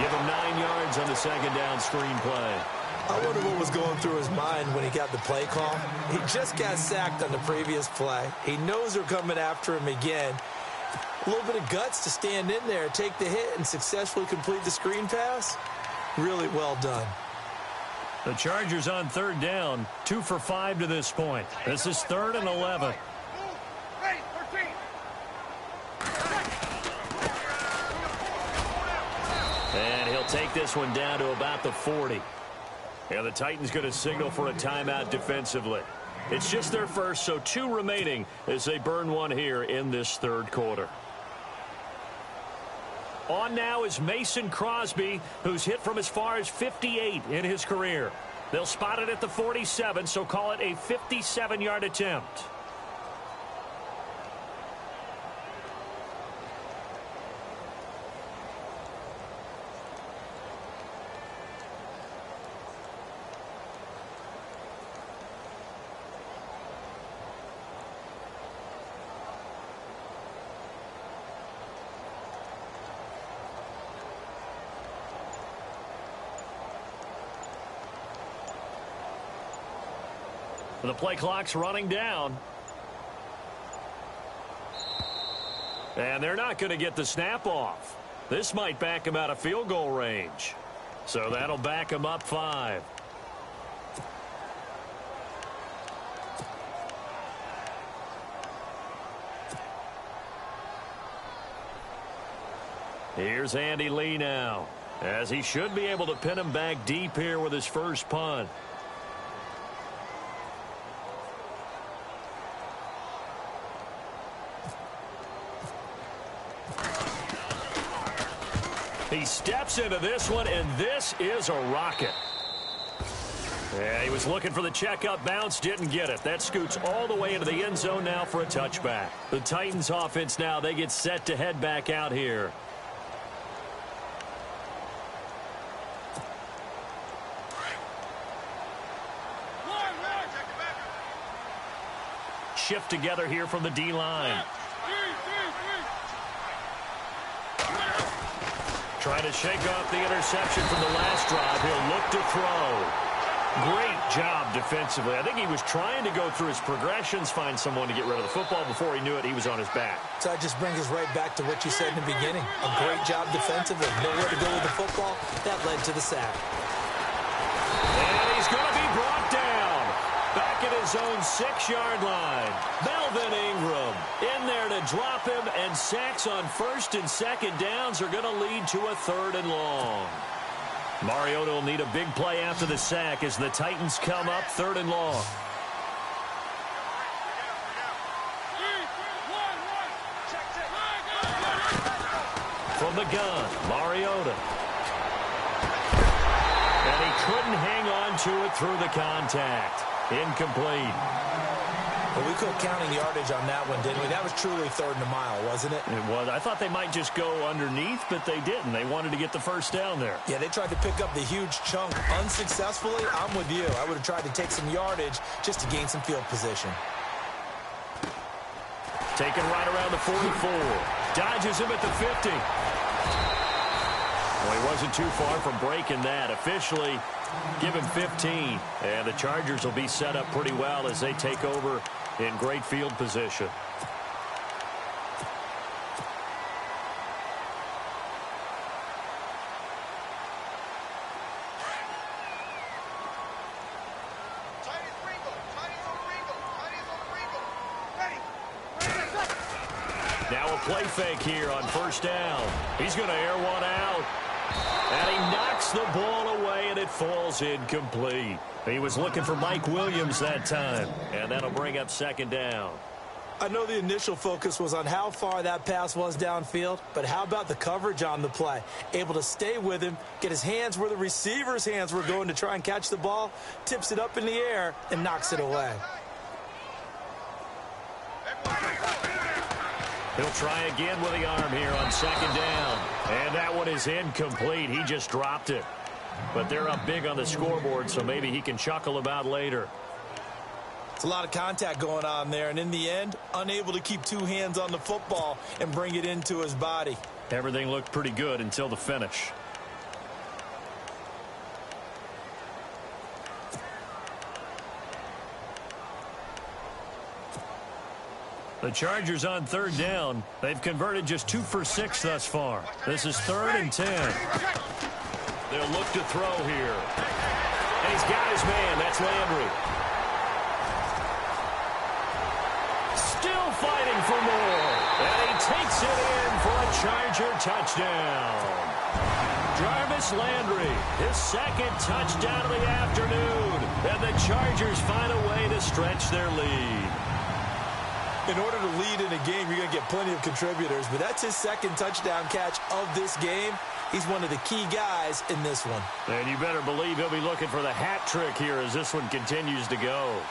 [SPEAKER 2] Give him 9 yards on the second down screen play.
[SPEAKER 3] I wonder what was going through his mind when he got the play call. He just got sacked on the previous play. He knows they're coming after him again. A little bit of guts to stand in there, take the hit, and successfully complete the screen pass. Really well done.
[SPEAKER 2] The Chargers on third down, 2 for 5 to this point. This is 3rd and 11. And he'll take this one down to about the 40. And the Titans going to signal for a timeout defensively. It's just their first, so 2 remaining as they burn one here in this third quarter. On now is Mason Crosby, who's hit from as far as 58 in his career. They'll spot it at the 47, so call it a 57-yard attempt. The play clock's running down. And they're not going to get the snap off. This might back him out of field goal range. So that'll back him up 5. Here's Andy Lee now, as he should be able to pin him back deep here with his first punt. He steps into this one, and this is a rocket. Yeah, he was looking for the checkup bounce, didn't get it. That scoots all the way into the end zone now for a touchback. The Titans offense now, they get set to head back out here. Shift together here from the D-line. Trying to shake off the interception from the last drive. He'll look to throw. Great job defensively. I think he was trying to go through his progressions, find someone to get rid of the football. Before he knew it, he was on his back.
[SPEAKER 3] So that just brings us right back to what you said in the beginning. A great job defensively. Nowhere to go with the football. That led to the sack.
[SPEAKER 2] And he's going to be brought down. Back at his own 6-yard line. Melvin Ingram in there to drop him, and sacks on first and second downs are going to lead to a 3rd and long. Mariota will need a big play after the sack as the Titans come up 3rd and long. From the gun, Mariota. And he couldn't hang on to it through the contact. Incomplete.
[SPEAKER 3] Well, we quit counting yardage on that one, didn't we? That was truly 3rd and a mile, wasn't it?
[SPEAKER 2] It was. I thought they might just go underneath, but they didn't. They wanted to get the first down there.
[SPEAKER 3] Yeah, they tried to pick up the huge chunk unsuccessfully. I'm with you. I would have tried to take some yardage just to gain some field position.
[SPEAKER 2] Taken right around the 44. Dodges him at the 50. Well, he wasn't too far from breaking that. Officially, give him 15. And the Chargers will be set up pretty well as they take over in great field position. Now a play fake here on first down. He's going to air one out. And he knocks the ball away, and it falls incomplete. He was looking for Mike Williams that time, and that'll bring up 2nd down.
[SPEAKER 3] I know the initial focus was on how far that pass was downfield, but how about the coverage on the play? Able to stay with him, get his hands where the receiver's hands were going to try and catch the ball, tips it up in the air, and knocks it away.
[SPEAKER 2] He'll try again with the arm here on 2nd down. And that one is incomplete. He just dropped it. But they're up big on the scoreboard, so maybe he can chuckle about later.
[SPEAKER 3] It's a lot of contact going on there, and in the end, unable to keep 2 hands on the football and bring it into his body.
[SPEAKER 2] Everything looked pretty good until the finish. The Chargers on third down. They've converted just 2 for 6 thus far. This is 3rd and 10. They'll look to throw here. And he's got his man. That's Landry. Still fighting for more. And he takes it in for a Charger touchdown. Jarvis Landry, his 2nd touchdown of the afternoon. And the Chargers find a way to stretch their lead.
[SPEAKER 3] In order to lead in a game, you're going to get plenty of contributors, but that's his 2nd touchdown catch of this game. He's one of the key guys in this one.
[SPEAKER 2] And you better believe he'll be looking for the hat trick here as this one continues to go.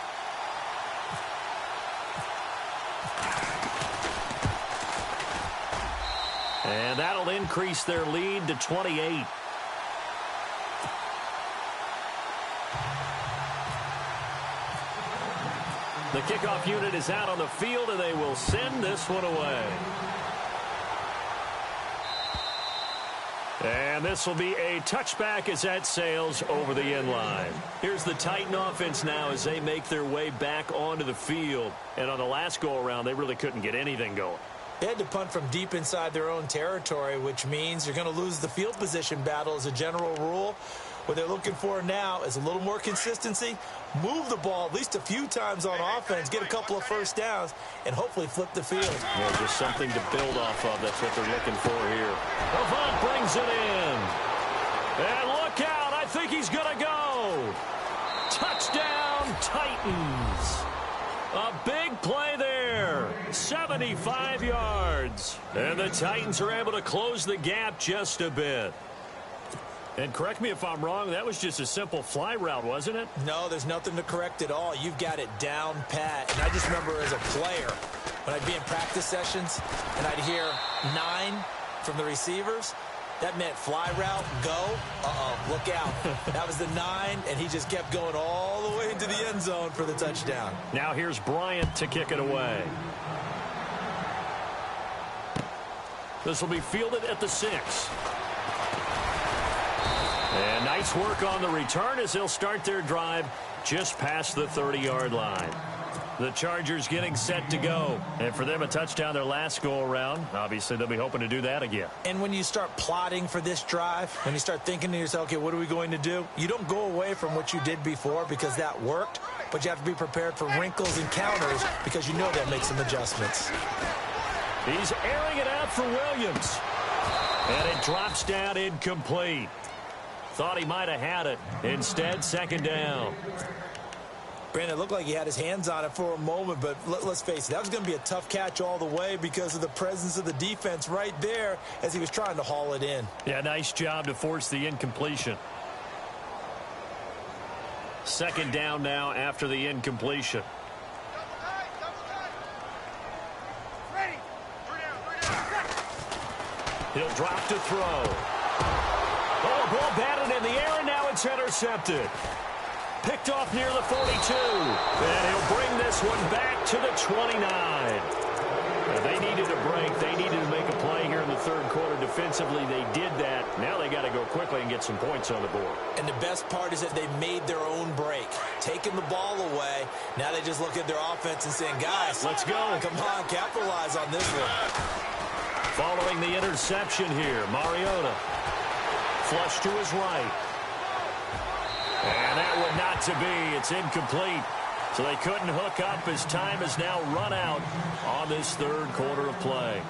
[SPEAKER 2] And that'll increase their lead to 28. The kickoff unit is out on the field, and they will send this one away. And this will be a touchback as that sails over the end line. Here's the Titan offense now as they make their way back onto the field. And on the last go-around, they really couldn't get anything going.
[SPEAKER 3] They had to punt from deep inside their own territory, which means you're going to lose the field position battle as a general rule. What they're looking for now is a little more consistency, move the ball at least a few times on offense, get a couple of first downs, and hopefully flip the field.
[SPEAKER 2] Yeah, just something to build off of. That's what they're looking for here. Avant brings it in. And look out. I think he's going to go. Touchdown, Titans. A big play there. 75 yards. And the Titans are able to close the gap just a bit. And correct me if I'm wrong, that was just a simple fly route, wasn't it?
[SPEAKER 3] No, there's nothing to correct at all. You've got it down pat. And I just remember as a player, when I'd be in practice sessions and I'd hear 9 from the receivers, that meant fly route, go. Look out. That was the 9, and he just kept going all the way into the end zone for the touchdown.
[SPEAKER 2] Now here's Bryant to kick it away. This will be fielded at the 6. And nice work on the return as they'll start their drive just past the 30-yard line. The Chargers getting set to go. And for them, a touchdown their last go-around. Obviously, they'll be hoping to do that again.
[SPEAKER 3] And when you start plotting for this drive, when you start thinking to yourself, okay, what are we going to do? You don't go away from what you did before because that worked, but you have to be prepared for wrinkles and counters because you know that makes some adjustments.
[SPEAKER 2] He's airing it out for Williams. And it drops down incomplete. Thought he might have had it. Instead, 2nd down.
[SPEAKER 3] Brandon, it looked like he had his hands on it for a moment, but let's face it, that was going to be a tough catch all the way because of the presence of the defense right there as he was trying to haul it in.
[SPEAKER 2] Yeah, nice job to force the incompletion. 2nd down now after the incompletion. He'll drop to throw. Oh, ball batted in the air, and now it's intercepted. Picked off near the 42. And he'll bring this one back to the 29. Now, they needed a break. They needed to make a play here in the 3rd quarter. Defensively, they did that. Now they got to go quickly and get some points on the board.
[SPEAKER 3] And the best part is that they made their own break. Taking the ball away. Now they just look at their offense and saying, guys,
[SPEAKER 2] let's go.
[SPEAKER 3] Come on, capitalize on this one.
[SPEAKER 2] Following the interception here, Mariota. Flush to his right. And that one not to be. It's incomplete. So they couldn't hook up as time has now run out on this 3rd quarter of play.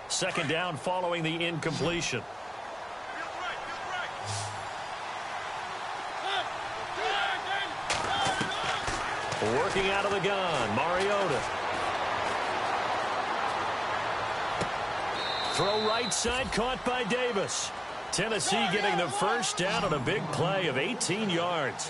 [SPEAKER 2] Second down following the incompletion. Working out of the gun, Mariota. Throw right side, caught by Davis. Tennessee getting the first down on a big play of 18 yards.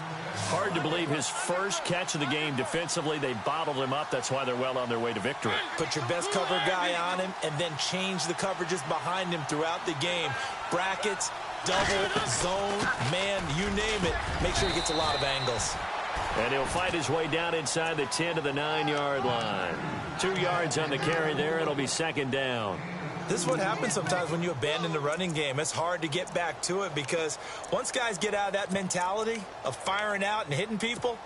[SPEAKER 2] Hard to believe his first catch of the game defensively. They bottled him up. That's why they're well on their way to victory.
[SPEAKER 3] Put your best cover guy on him and then change the coverages behind him throughout the game. Brackets, double, zone, man, you name it. Make sure he gets a lot of angles.
[SPEAKER 2] And he'll fight his way down inside the 10 to the 9-yard line. 2 yards on the carry there. It'll be second down.
[SPEAKER 3] This is what happens sometimes when you abandon the running game. It's hard to get back to it because once guys get out of that mentality of firing out and hitting people,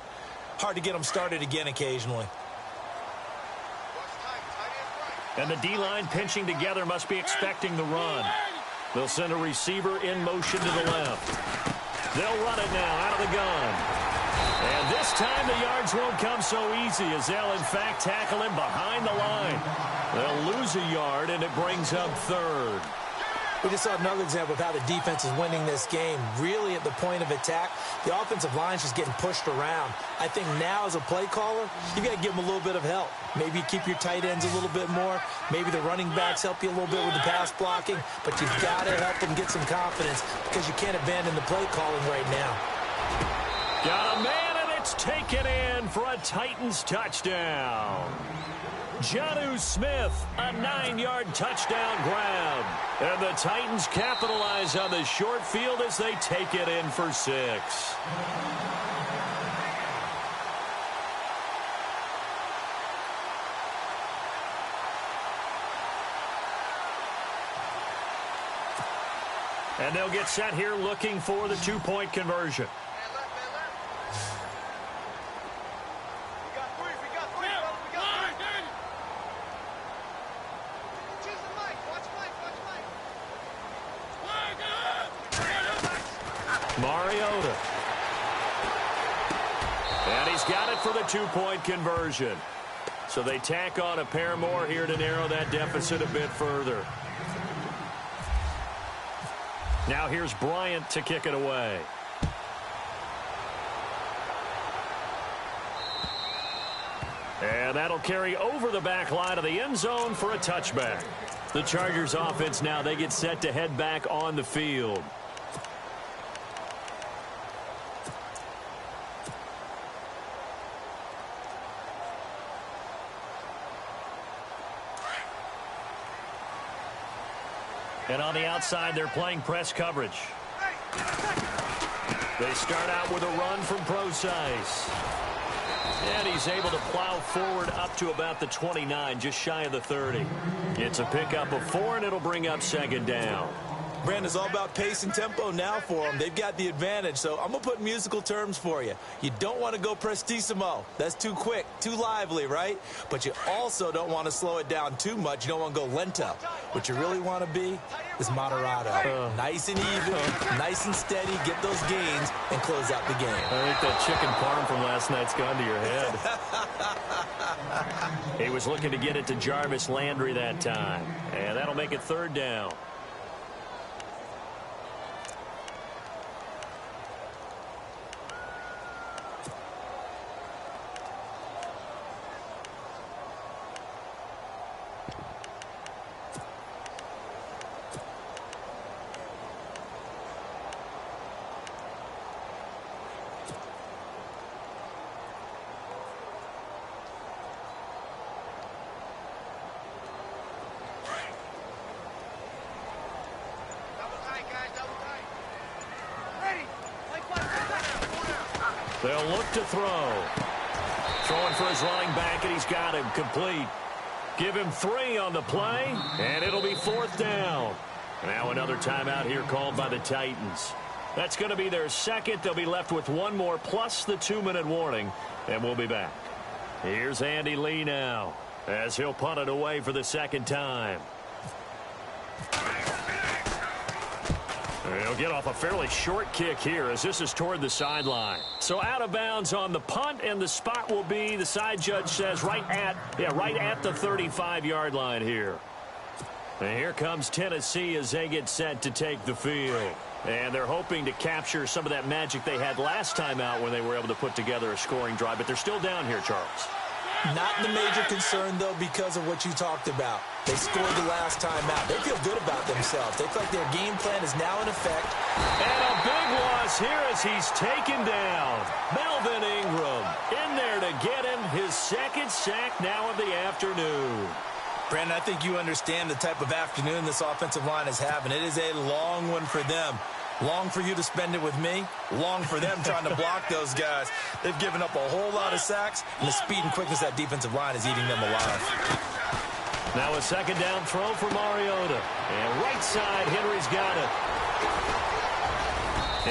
[SPEAKER 3] hard to get them started again occasionally.
[SPEAKER 2] And the D-line pinching together must be expecting the run. They'll send a receiver in motion to the left. They'll run it now out of the gun. And this time the yards won't come so easy as they'll, in fact, tackle him behind the line. They'll lose a yard, and it brings up third.
[SPEAKER 3] We just saw another example of how the defense is winning this game. Really at the point of attack, the offensive line's just getting pushed around. I think now as a play caller, you got to give them a little bit of help. Maybe you keep your tight ends a little bit more. Maybe the running backs help you a little bit with the pass blocking. But you've got to help them get some confidence because you can't abandon the play calling right now.
[SPEAKER 2] Got a man, and it's taken in for a Titans touchdown. Jonnu Smith, a 9-yard touchdown grab. And the Titans capitalize on the short field as they take it in for 6. And they'll get set here looking for the 2-point conversion. Mariota. And he's got it for the 2-point conversion. So they tack on a pair more here to narrow that deficit a bit further. Now here's Bryant to kick it away. And that'll carry over the back line of the end zone for a touchback. The Chargers offense now, they get set to head back on the field. And on the outside, they're playing press coverage. They start out with a run from Procise. And he's able to plow forward up to about the 29, just shy of the 30. It's a pickup of 4, and it'll bring up second down.
[SPEAKER 3] Brandon, it's all about pace and tempo now for them. They've got the advantage, so I'm going to put musical terms for you. You don't want to go prestissimo. That's too quick, too lively, right? But you also don't want to slow it down too much. You don't want to go lento. What you really want to be is moderato. Nice and even, nice and steady, get those gains, and close out the game.
[SPEAKER 2] I think that chicken parm from last night's gone to your head. He was looking to get it to Jarvis Landry that time, and that'll make it third down. They'll look to throw. Throwing for his running back, and he's got him complete. Give him 3 on the play, and it'll be fourth down. Now another timeout here called by the Titans. That's going to be their second. They'll be left with 1 more plus the 2-minute warning, and we'll be back. Here's Andy Lee now as he'll punt it away for the second time. He'll get off a fairly short kick here as this is toward the sideline. So out of bounds on the punt, and the spot will be, the side judge says, right at the 35-yard line here. And here comes Tennessee as they get set to take the field. And they're hoping to capture some of that magic they had last time out when they were able to put together a scoring drive. But they're still down here, Charles.
[SPEAKER 3] Not the major concern, though, because of what you talked about. They scored the last time out. They feel good about themselves. They feel like their game plan is now in effect.
[SPEAKER 2] And a big loss here as he's taken down. Melvin Ingram in there to get him his second sack now of the afternoon.
[SPEAKER 3] Brandon, I think you understand the type of afternoon this offensive line is having. It is a long one for them. Long for you to spend it with me. Long for them trying to block those guys. They've given up a whole lot of sacks, and the speed and quickness of that defensive line is eating them alive.
[SPEAKER 2] Now a second down throw for Mariota. And right side, Henry's got it.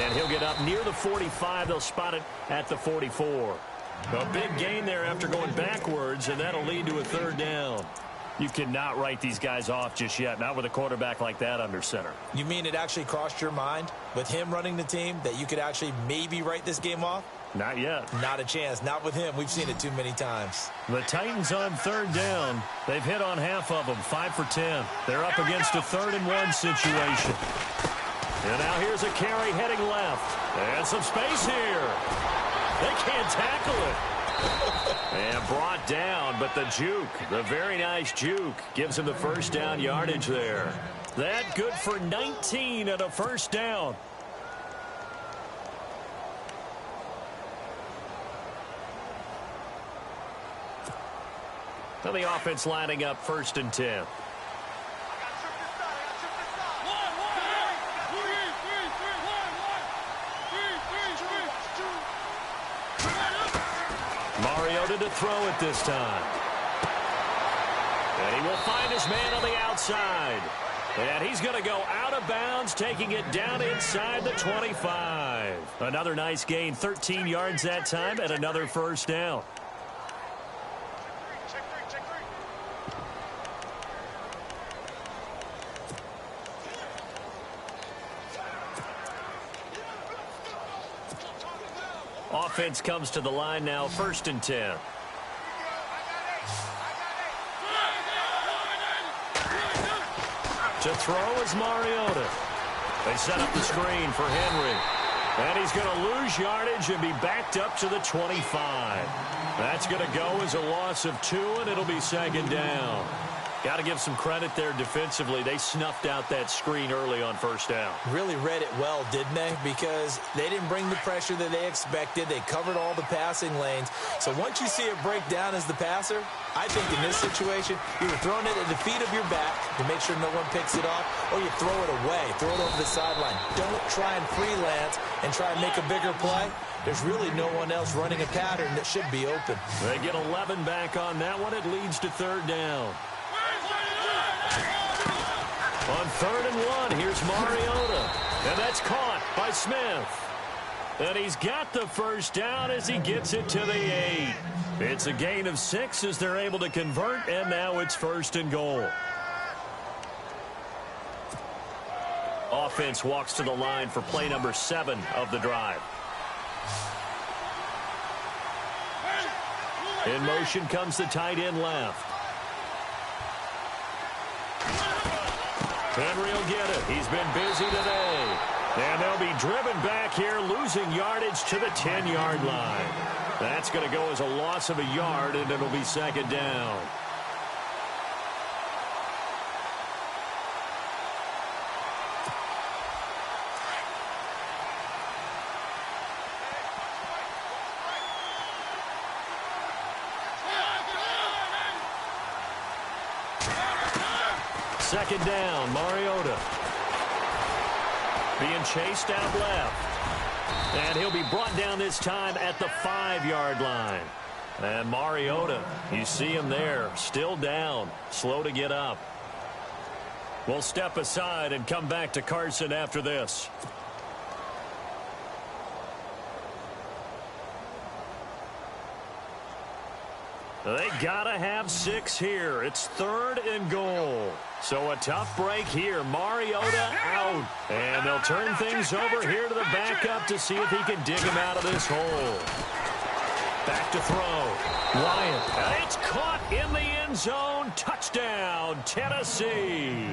[SPEAKER 2] And he'll get up near the 45. They'll spot it at the 44. A big gain there after going backwards, and that'll lead to a third down. You cannot write these guys off just yet, not with a quarterback like that under center.
[SPEAKER 3] You mean it actually crossed your mind with him running the team that you could actually maybe write this game off?
[SPEAKER 2] Not yet.
[SPEAKER 3] Not a chance. Not with him. We've seen it too many times.
[SPEAKER 2] The Titans on third down. They've hit on half of them, 5 for 10. They're up against a 3rd-and-1 situation. And now here's a carry heading left. And some space here. They can't tackle it. And brought down, but the juke, the very nice juke, gives him the first down yardage there. That good for 19 and a first down. Now the offense lining up 1st and 10. Mariota to throw it this time. And he will find his man on the outside. And he's going to go out of bounds, taking it down inside the 25. Another nice gain, 13 yards that time, and another first down. Offense comes to the line now, 1st and 10. To throw is Mariota. They set up the screen for Henry. And he's going to lose yardage and be backed up to the 25. That's going to go as a loss of 2, and it'll be 2nd down. Got to give some credit there defensively. They snuffed out that screen early on 1st down.
[SPEAKER 3] Really read it well, didn't they? Because they didn't bring the pressure that they expected. They covered all the passing lanes. So once you see it break down as the passer, I think in this situation, you're throwing it at the feet of your back to make sure no one picks it off, or you throw it away, throw it over the sideline. Don't try and freelance and try and make a bigger play. There's really no one else running a pattern that should be open.
[SPEAKER 2] They get 11 back on that one. It leads to 3rd down. On 3rd and 1, here's Mariota. And that's caught by Smith. And he's got the first down as he gets it to the 8. It's a gain of 6 as they're able to convert, and now it's 1st and goal. Offense walks to the line for play number 7 of the drive. In motion comes the tight end left. Henry will get it. He's been busy today. And they'll be driven back here, losing yardage to the 10-yard line. That's going to go as a loss of a yard, and it'll be 2nd down. Second down, Mariota. Being chased out left. And he'll be brought down this time at the 5-yard line. And Mariota, you see him there, still down, slow to get up. We'll step aside and come back to Carson after this. They gotta have 6 here. It's 3rd and goal. So a tough break here. Mariota out. And they'll turn things over here to the backup to see if he can dig him out of this hole. Back to throw. Wyatt. And it's caught in the end zone. Touchdown, Tennessee.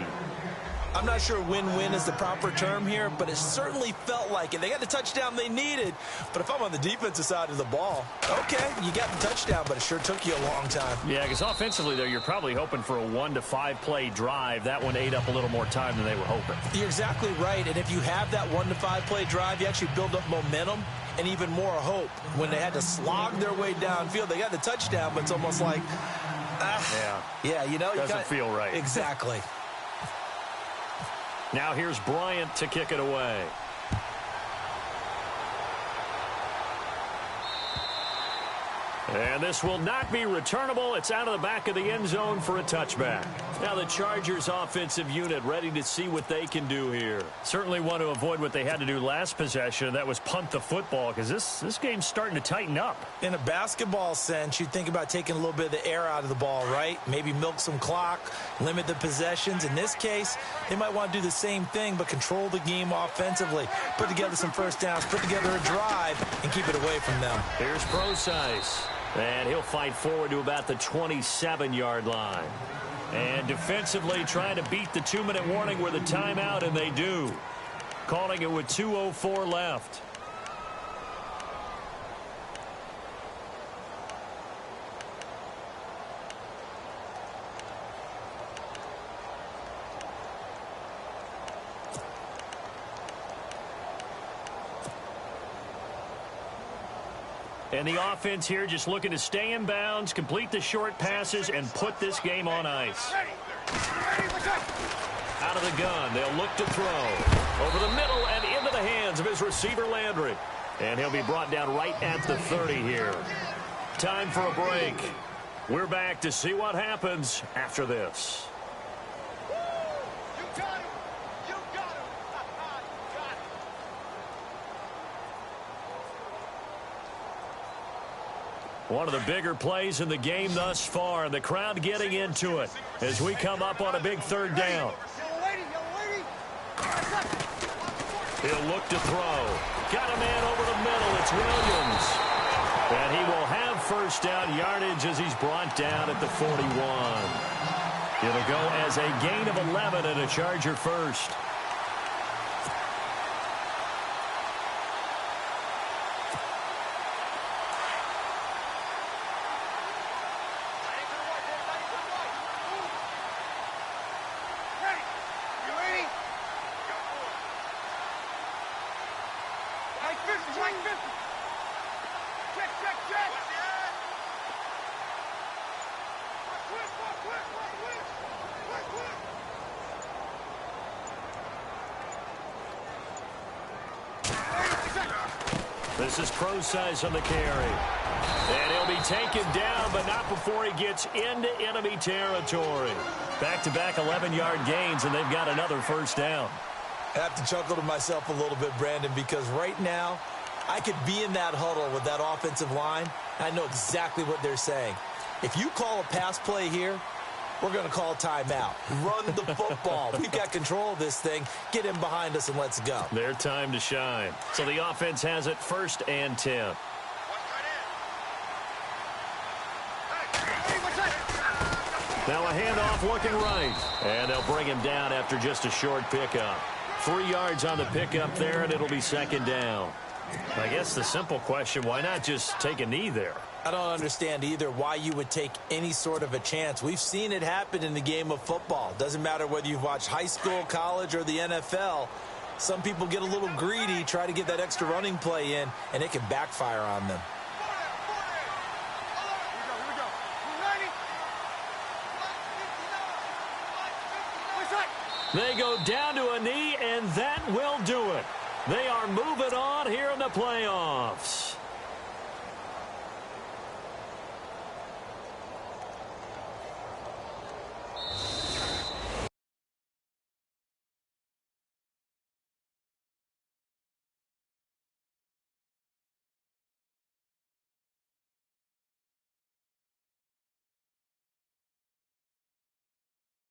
[SPEAKER 3] I'm not sure win-win is the proper term here, but it certainly felt like it. They got the touchdown they needed, but if I'm on the defensive side of the ball, okay, you got the touchdown, but it sure took you a long time.
[SPEAKER 2] Yeah, because offensively there, you're probably hoping for a 1 to 5 play drive. That one ate up a little more time than they were hoping.
[SPEAKER 3] You're exactly right, and if you have that 1 to 5 play drive, you actually build up momentum and even more hope. When they had to slog their way downfield, they got the touchdown, but it's almost like, yeah, you know,
[SPEAKER 2] doesn't feel right.
[SPEAKER 3] Exactly.
[SPEAKER 2] Now here's Bryant to kick it away. And this will not be returnable. It's out of the back of the end zone for a touchback. Now the Chargers offensive unit ready to see what they can do here. Certainly want to avoid what they had to do last possession. That was punt the football, because this game's starting to tighten up.
[SPEAKER 3] In a basketball sense, you think about taking a little bit of the air out of the ball, right? Maybe milk some clock, limit the possessions. In this case, they might want to do the same thing, but control the game offensively. Put together some first downs, put together a drive, and keep it away from them.
[SPEAKER 2] Here's Prosise. And he'll fight forward to about the 27-yard line. And defensively trying to beat the 2-minute warning with a timeout, and they do. Calling it with 2:04 left. And the offense here just looking to stay in bounds, complete the short passes, and put this game on ice. Out of the gun, they'll look to throw. Over the middle and into the hands of his receiver, Landry. And he'll be brought down right at the 30 here. Time for a break. We're back to see what happens after this. One of the bigger plays in the game thus far, and the crowd getting into it as we come up on a big third down. He'll look to throw. Got a man over the middle. It's Williams. And he will have first down yardage as he's brought down at the 41. It'll go as a gain of 11 and a Charger first. This is Prosise on the carry. And he'll be taken down, but not before he gets into enemy territory. Back-to-back 11-yard gains, and they've got another first down.
[SPEAKER 3] I have to chuckle to myself a little bit, Brandon, because right now I could be in that huddle with that offensive line. I know exactly what they're saying. If you call a pass play here, we're going to call timeout. Run the football. We've got control of this thing. Get in behind us and let's go.
[SPEAKER 2] Their time to shine. So the offense has it 1st and 10. Now a handoff looking right. And they'll bring him down after just a short pickup. 3 yards on the pickup there, and it'll be 2nd down. I guess the simple question, why not just take a knee there?
[SPEAKER 3] I don't understand either why you would take any sort of a chance. We've seen it happen in the game of football. Doesn't matter whether you've watched high school, college, or the NFL. Some people get a little greedy, try to get that extra running play in, and it can backfire on them.
[SPEAKER 2] They go down to a knee, and that will do it. They are moving on here in the playoffs.